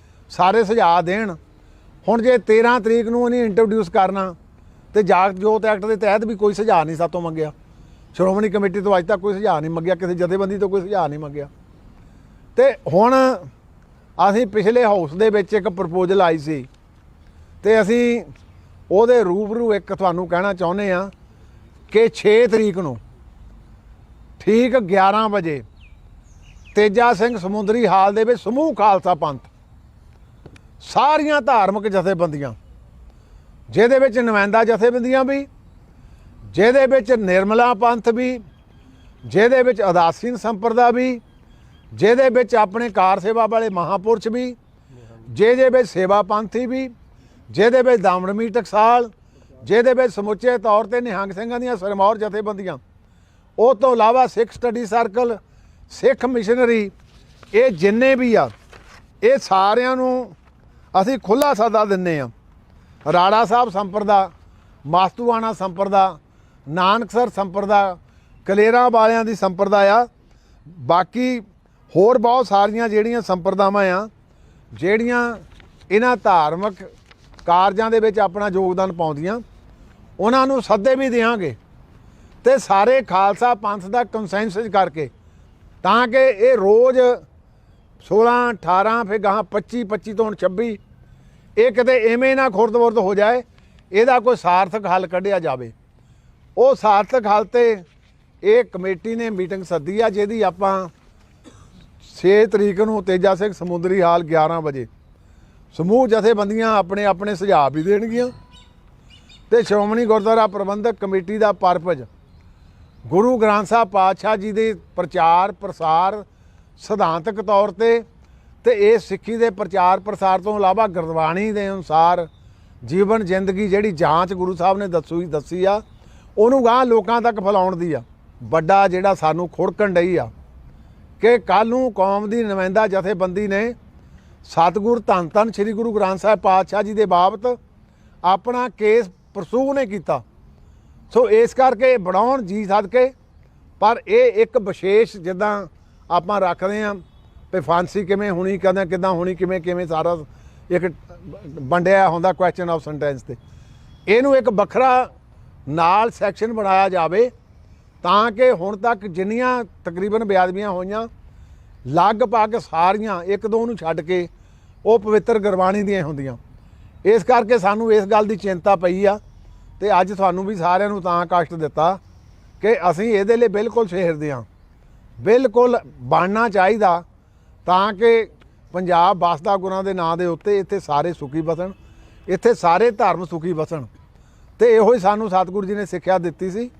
ਸਾਰੇ ਸੁਝਾਅ ਦੇਣ। ਹੁਣ ਜੇ 13 ਤਰੀਕ ਨੂੰ ਉਹਨੇ ਇੰਟਰੋਡਿਊਸ ਕਰਨਾ ਤੇ ਜਾਗਤ ਜੋਤ ਐਕਟ ਦੇ ਤਹਿਤ ਵੀ ਕੋਈ ਸੁਝਾਅ ਨਹੀਂ ਸਾਤੋਂ ਮੰਗਿਆ। ਸ਼੍ਰੋਮਣੀ ਕਮੇਟੀ ਤੋਂ ਅੱਜ ਤੱਕ ਕੋਈ ਸੁਝਾਅ ਨਹੀਂ ਮੰਗਿਆ, ਕਿਸੇ ਜਥੇਬੰਦੀ ਤੋਂ ਕੋਈ ਸੁਝਾਅ ਨਹੀਂ ਮੰਗਿਆ। ਤੇ ਹੁਣ ਅਸੀਂ ਪਿਛਲੇ ਹਾਊਸ ਦੇ ਵਿੱਚ ਇੱਕ ਪ੍ਰਪੋਜ਼ਲ ਆਈ ਸੀ ਤੇ ਅਸੀਂ ਉਹਦੇ ਰੂਬਰੂ ਇੱਕ ਤੁਹਾਨੂੰ ਕਹਿਣਾ ਚਾਹੁੰਦੇ ਹਾਂ ਕਿ 6 ਤਰੀਕ ਨੂੰ ਠੀਕ 11 ਵਜੇ ਤੇਜਾ ਸਿੰਘ ਸਮੁੰਦਰੀ ਹਾਲ ਦੇ ਵਿੱਚ ਸਮੂਹ ਖਾਲਸਾ ਪੰਥ, ਸਾਰੀਆਂ ਧਾਰਮਿਕ ਜਥੇਬੰਦੀਆਂ, ਜਿਹਦੇ ਵਿੱਚ ਨੁਮਾਇੰਦਾ ਜਥੇਬੰਦੀਆਂ ਵੀ, ਜਿਹਦੇ ਵਿੱਚ ਨਿਰਮਲਾ ਪੰਥ ਵੀ, ਜਿਹਦੇ ਵਿੱਚ ਉਦਾਸੀਨ ਸੰਪਰਦਾ ਵੀ, ਜਿਹਦੇ ਵਿੱਚ ਆਪਣੇ ਕਾਰ ਸੇਵਾ ਵਾਲੇ ਮਹਾਂਪੁਰਸ਼ ਵੀ, ਜਿਹਦੇ ਵਿੱਚ ਸੇਵਾ ਪੰਥੀ ਵੀ, ਜਿਹਦੇ ਵਿੱਚ ਦਾਮੜਮੀ ਟਕਸਾਲ, ਜਿਹਦੇ ਵਿੱਚ ਸਮੁੱਚੇ ਤੌਰ ਤੇ ਨਿਹੰਗ ਸਿੰਘਾਂ ਦੀਆਂ ਸਿਰਮੌਰ ਜਥੇਬੰਦੀਆਂ, ਉਹ ਤੋਂ ਇਲਾਵਾ ਸਿੱਖ ਸਟੱਡੀ ਸਰਕਲ, ਸਿੱਖ ਮਿਸ਼ਨਰੀ, ਇਹ ਜਿੰਨੇ ਵੀ ਆ, ਇਹ ਸਾਰਿਆਂ ਨੂੰ ਅਸੀਂ ਖੁੱਲ੍ਹਾ ਸੱਦਾ ਦਿੰਦੇ ਹਾਂ। ਰਾੜਾ ਸਾਹਿਬ ਸੰਪਰਦਾ, ਮਾਸਤੂਆਣਾ ਸੰਪਰਦਾ, ਨਾਨਕਸਰ ਸੰਪਰਦਾ, ਕਲੇਰਾਂ ਵਾਲਿਆਂ ਦੀ ਸੰਪਰਦਾ ਆ, ਬਾਕੀ ਹੋਰ ਬਹੁਤ ਸਾਰੀਆਂ ਜਿਹੜੀਆਂ ਸੰਪਰਦਾਵਾਂ ਆ ਜਿਹੜੀਆਂ ਇਹਨਾਂ ਧਾਰਮਿਕ ਕਾਰਜਾਂ ਦੇ ਵਿੱਚ ਆਪਣਾ ਯੋਗਦਾਨ ਪਾਉਂਦੀਆਂ, ਉਹਨਾਂ ਨੂੰ ਸੱਦੇ ਵੀ ਦਿਆਂਗੇ ਤੇ ਸਾਰੇ ਖਾਲਸਾ ਪੰਥ ਦਾ ਕੰਸੈਂਸਸ ਕਰਕੇ, ਤਾਂ ਕਿ ਇਹ ਰੋਜ਼ 16 18 ਫਿਰ ਗਾਹਾਂ 25 25 ਤੋਂ ਹੁਣ 26 ਇਹ ਕਿਤੇ ਐਵੇਂ ਨਾ ਖੁਰਦ-ਬੁਰਦ ਹੋ ਜਾਏ, ਇਹਦਾ ਕੋਈ ਸਾਰਥਕ ਹੱਲ ਕੱਢਿਆ ਜਾਵੇ। ਉਹ ਸਾਰਥਕ ਹੱਲ ਤੇ ਇਹ ਕਮੇਟੀ ਨੇ ਮੀਟਿੰਗ ਸੱਦੀ ਆ, ਜਿਹਦੀ ਆਪਾਂ 6 ਤਰੀਕ ਨੂੰ ਤੇਜਾ ਸਿੰਘ ਸਮੁੰਦਰੀ ਹਾਲ 11 ਵਜੇ ਸਮੂਹ ਜਥੇਬੰਦੀਆਂ ਆਪਣੇ ਆਪਣੇ ਸੁਝਾਅ ਵੀ ਦੇਣਗੀਆਂ ਤੇ ਸ਼੍ਰੋਮਣੀ ਗੁਰਦੁਆਰਾ ਪ੍ਰਬੰਧਕ ਕਮੇਟੀ ਦਾ ਪਰਪਸ ਗੁਰੂ ਗ੍ਰੰਥ ਸਾਹਿਬ ਪਾਤਸ਼ਾਹ ਜੀ ਦੇ ਪ੍ਰਚਾਰ ਪ੍ਰਸਾਰ ਸਿਧਾਂਤਕ ਤੌਰ ਤੇ ਇਹ ਸਿੱਖੀ ਦੇ ਪ੍ਰਚਾਰ ਪ੍ਰਸਾਰ ਤੋਂ ਇਲਾਵਾ ਗੁਰਬਾਣੀ ਦੇ ਅਨੁਸਾਰ ਜੀਵਨ ਜ਼ਿੰਦਗੀ ਜਿਹੜੀ ਜਾਂਚ ਗੁਰੂ ਸਾਹਿਬ ਨੇ ਦੱਸੀ ਆ, ਉਹਨੂੰ ਗਾਂ ਲੋਕਾਂ ਤੱਕ ਫੈਲਾਉਣ ਦੀ ਆ। ਵੱਡਾ ਜਿਹੜਾ ਸਾਨੂੰ ਖੁੜਕਣ ਡਈ ਆ ਕਿ ਕੱਲ੍ਹ ਨੂੰ ਕੌਮ ਦੀ ਨੁਮਾਇੰਦਾ ਜਥੇਬੰਦੀ ਨੇ ਸਤਿਗੁਰ ਧੰਨ ਧੰਨ ਸ੍ਰੀ ਗੁਰੂ ਗ੍ਰੰਥ ਸਾਹਿਬ ਪਾਤਸ਼ਾਹ ਜੀ ਦੇ ਬਾਬਤ ਆਪਣਾ ਕੇਸ ਪਰਸੂ ਨੇ ਕੀਤਾ। ਸੋ ਇਸ ਕਰਕੇ ਬਣਾਉਣ ਜੀ ਸਦਕੇ, ਪਰ ਇਹ ਇੱਕ ਵਿਸ਼ੇਸ਼ ਜਿੱਦਾਂ ਆਪਾਂ ਰੱਖਦੇ ਹਾਂ ਵੀ ਫਾਂਸੀ ਕਿਵੇਂ ਹੋਣੀ, ਕਹਿੰਦੇ ਕਿੱਦਾਂ ਹੋਣੀ, ਕਿਵੇਂ ਸਾਰਾ ਇੱਕ ਵੰਡਿਆ ਹੁੰਦਾ ਕੁਐਸਚਨ ਆਫ ਸੈਂਟੈਂਸ ਤੇ, ਇਹਨੂੰ ਇੱਕ ਵੱਖਰਾ ਨਾਲ ਸੈਕਸ਼ਨ ਬਣਾਇਆ ਜਾਵੇ ਤਾਂ ਕਿ ਹੁਣ ਤੱਕ ਜਿੰਨੀਆਂ ਤਕਰੀਬਨ ਬੇਅਦਬੀਆਂ ਹੋਈਆਂ ਲਗਭਗ ਸਾਰੀਆਂ, ਇੱਕ ਦੋ ਨੂੰ ਛੱਡ ਕੇ, ਉਹ ਪਵਿੱਤਰ ਗੁਰਬਾਣੀ ਦੀਆਂ ਹੁੰਦੀਆਂ। ਇਸ ਕਰਕੇ ਸਾਨੂੰ ਇਸ ਗੱਲ ਦੀ ਚਿੰਤਾ ਪਈ ਆ ਤੇ ਅੱਜ ਤੁਹਾਨੂੰ ਵੀ ਸਾਰਿਆਂ ਨੂੰ ਤਾਂ ਕਸ਼ਟ ਦਿੱਤਾ ਕਿ ਅਸੀਂ ਇਹਦੇ ਲਈ ਬਿਲਕੁਲ ਸ਼ੇਰਦੇ ਹਾਂ, ਬਿਲਕੁਲ ਬਣਨਾ ਚਾਹੀਦਾ ਤਾਂ ਕਿ ਪੰਜਾਬ ਵਸਦਾ ਗੁਰਾਂ ਦੇ ਨਾਂ ਦੇ ਉੱਤੇ, ਇੱਥੇ ਸਾਰੇ ਸੁਖੀ ਵਸਣ, ਇੱਥੇ ਸਾਰੇ ਧਰਮ ਸੁਖੀ ਵਸਣ। ਤੇ ਇਹੋ ਹੀ ਸਾਨੂੰ ਸਤਿਗੁਰੂ ਜੀ ਨੇ ਸਿੱਖਿਆ ਦਿੱਤੀ ਸੀ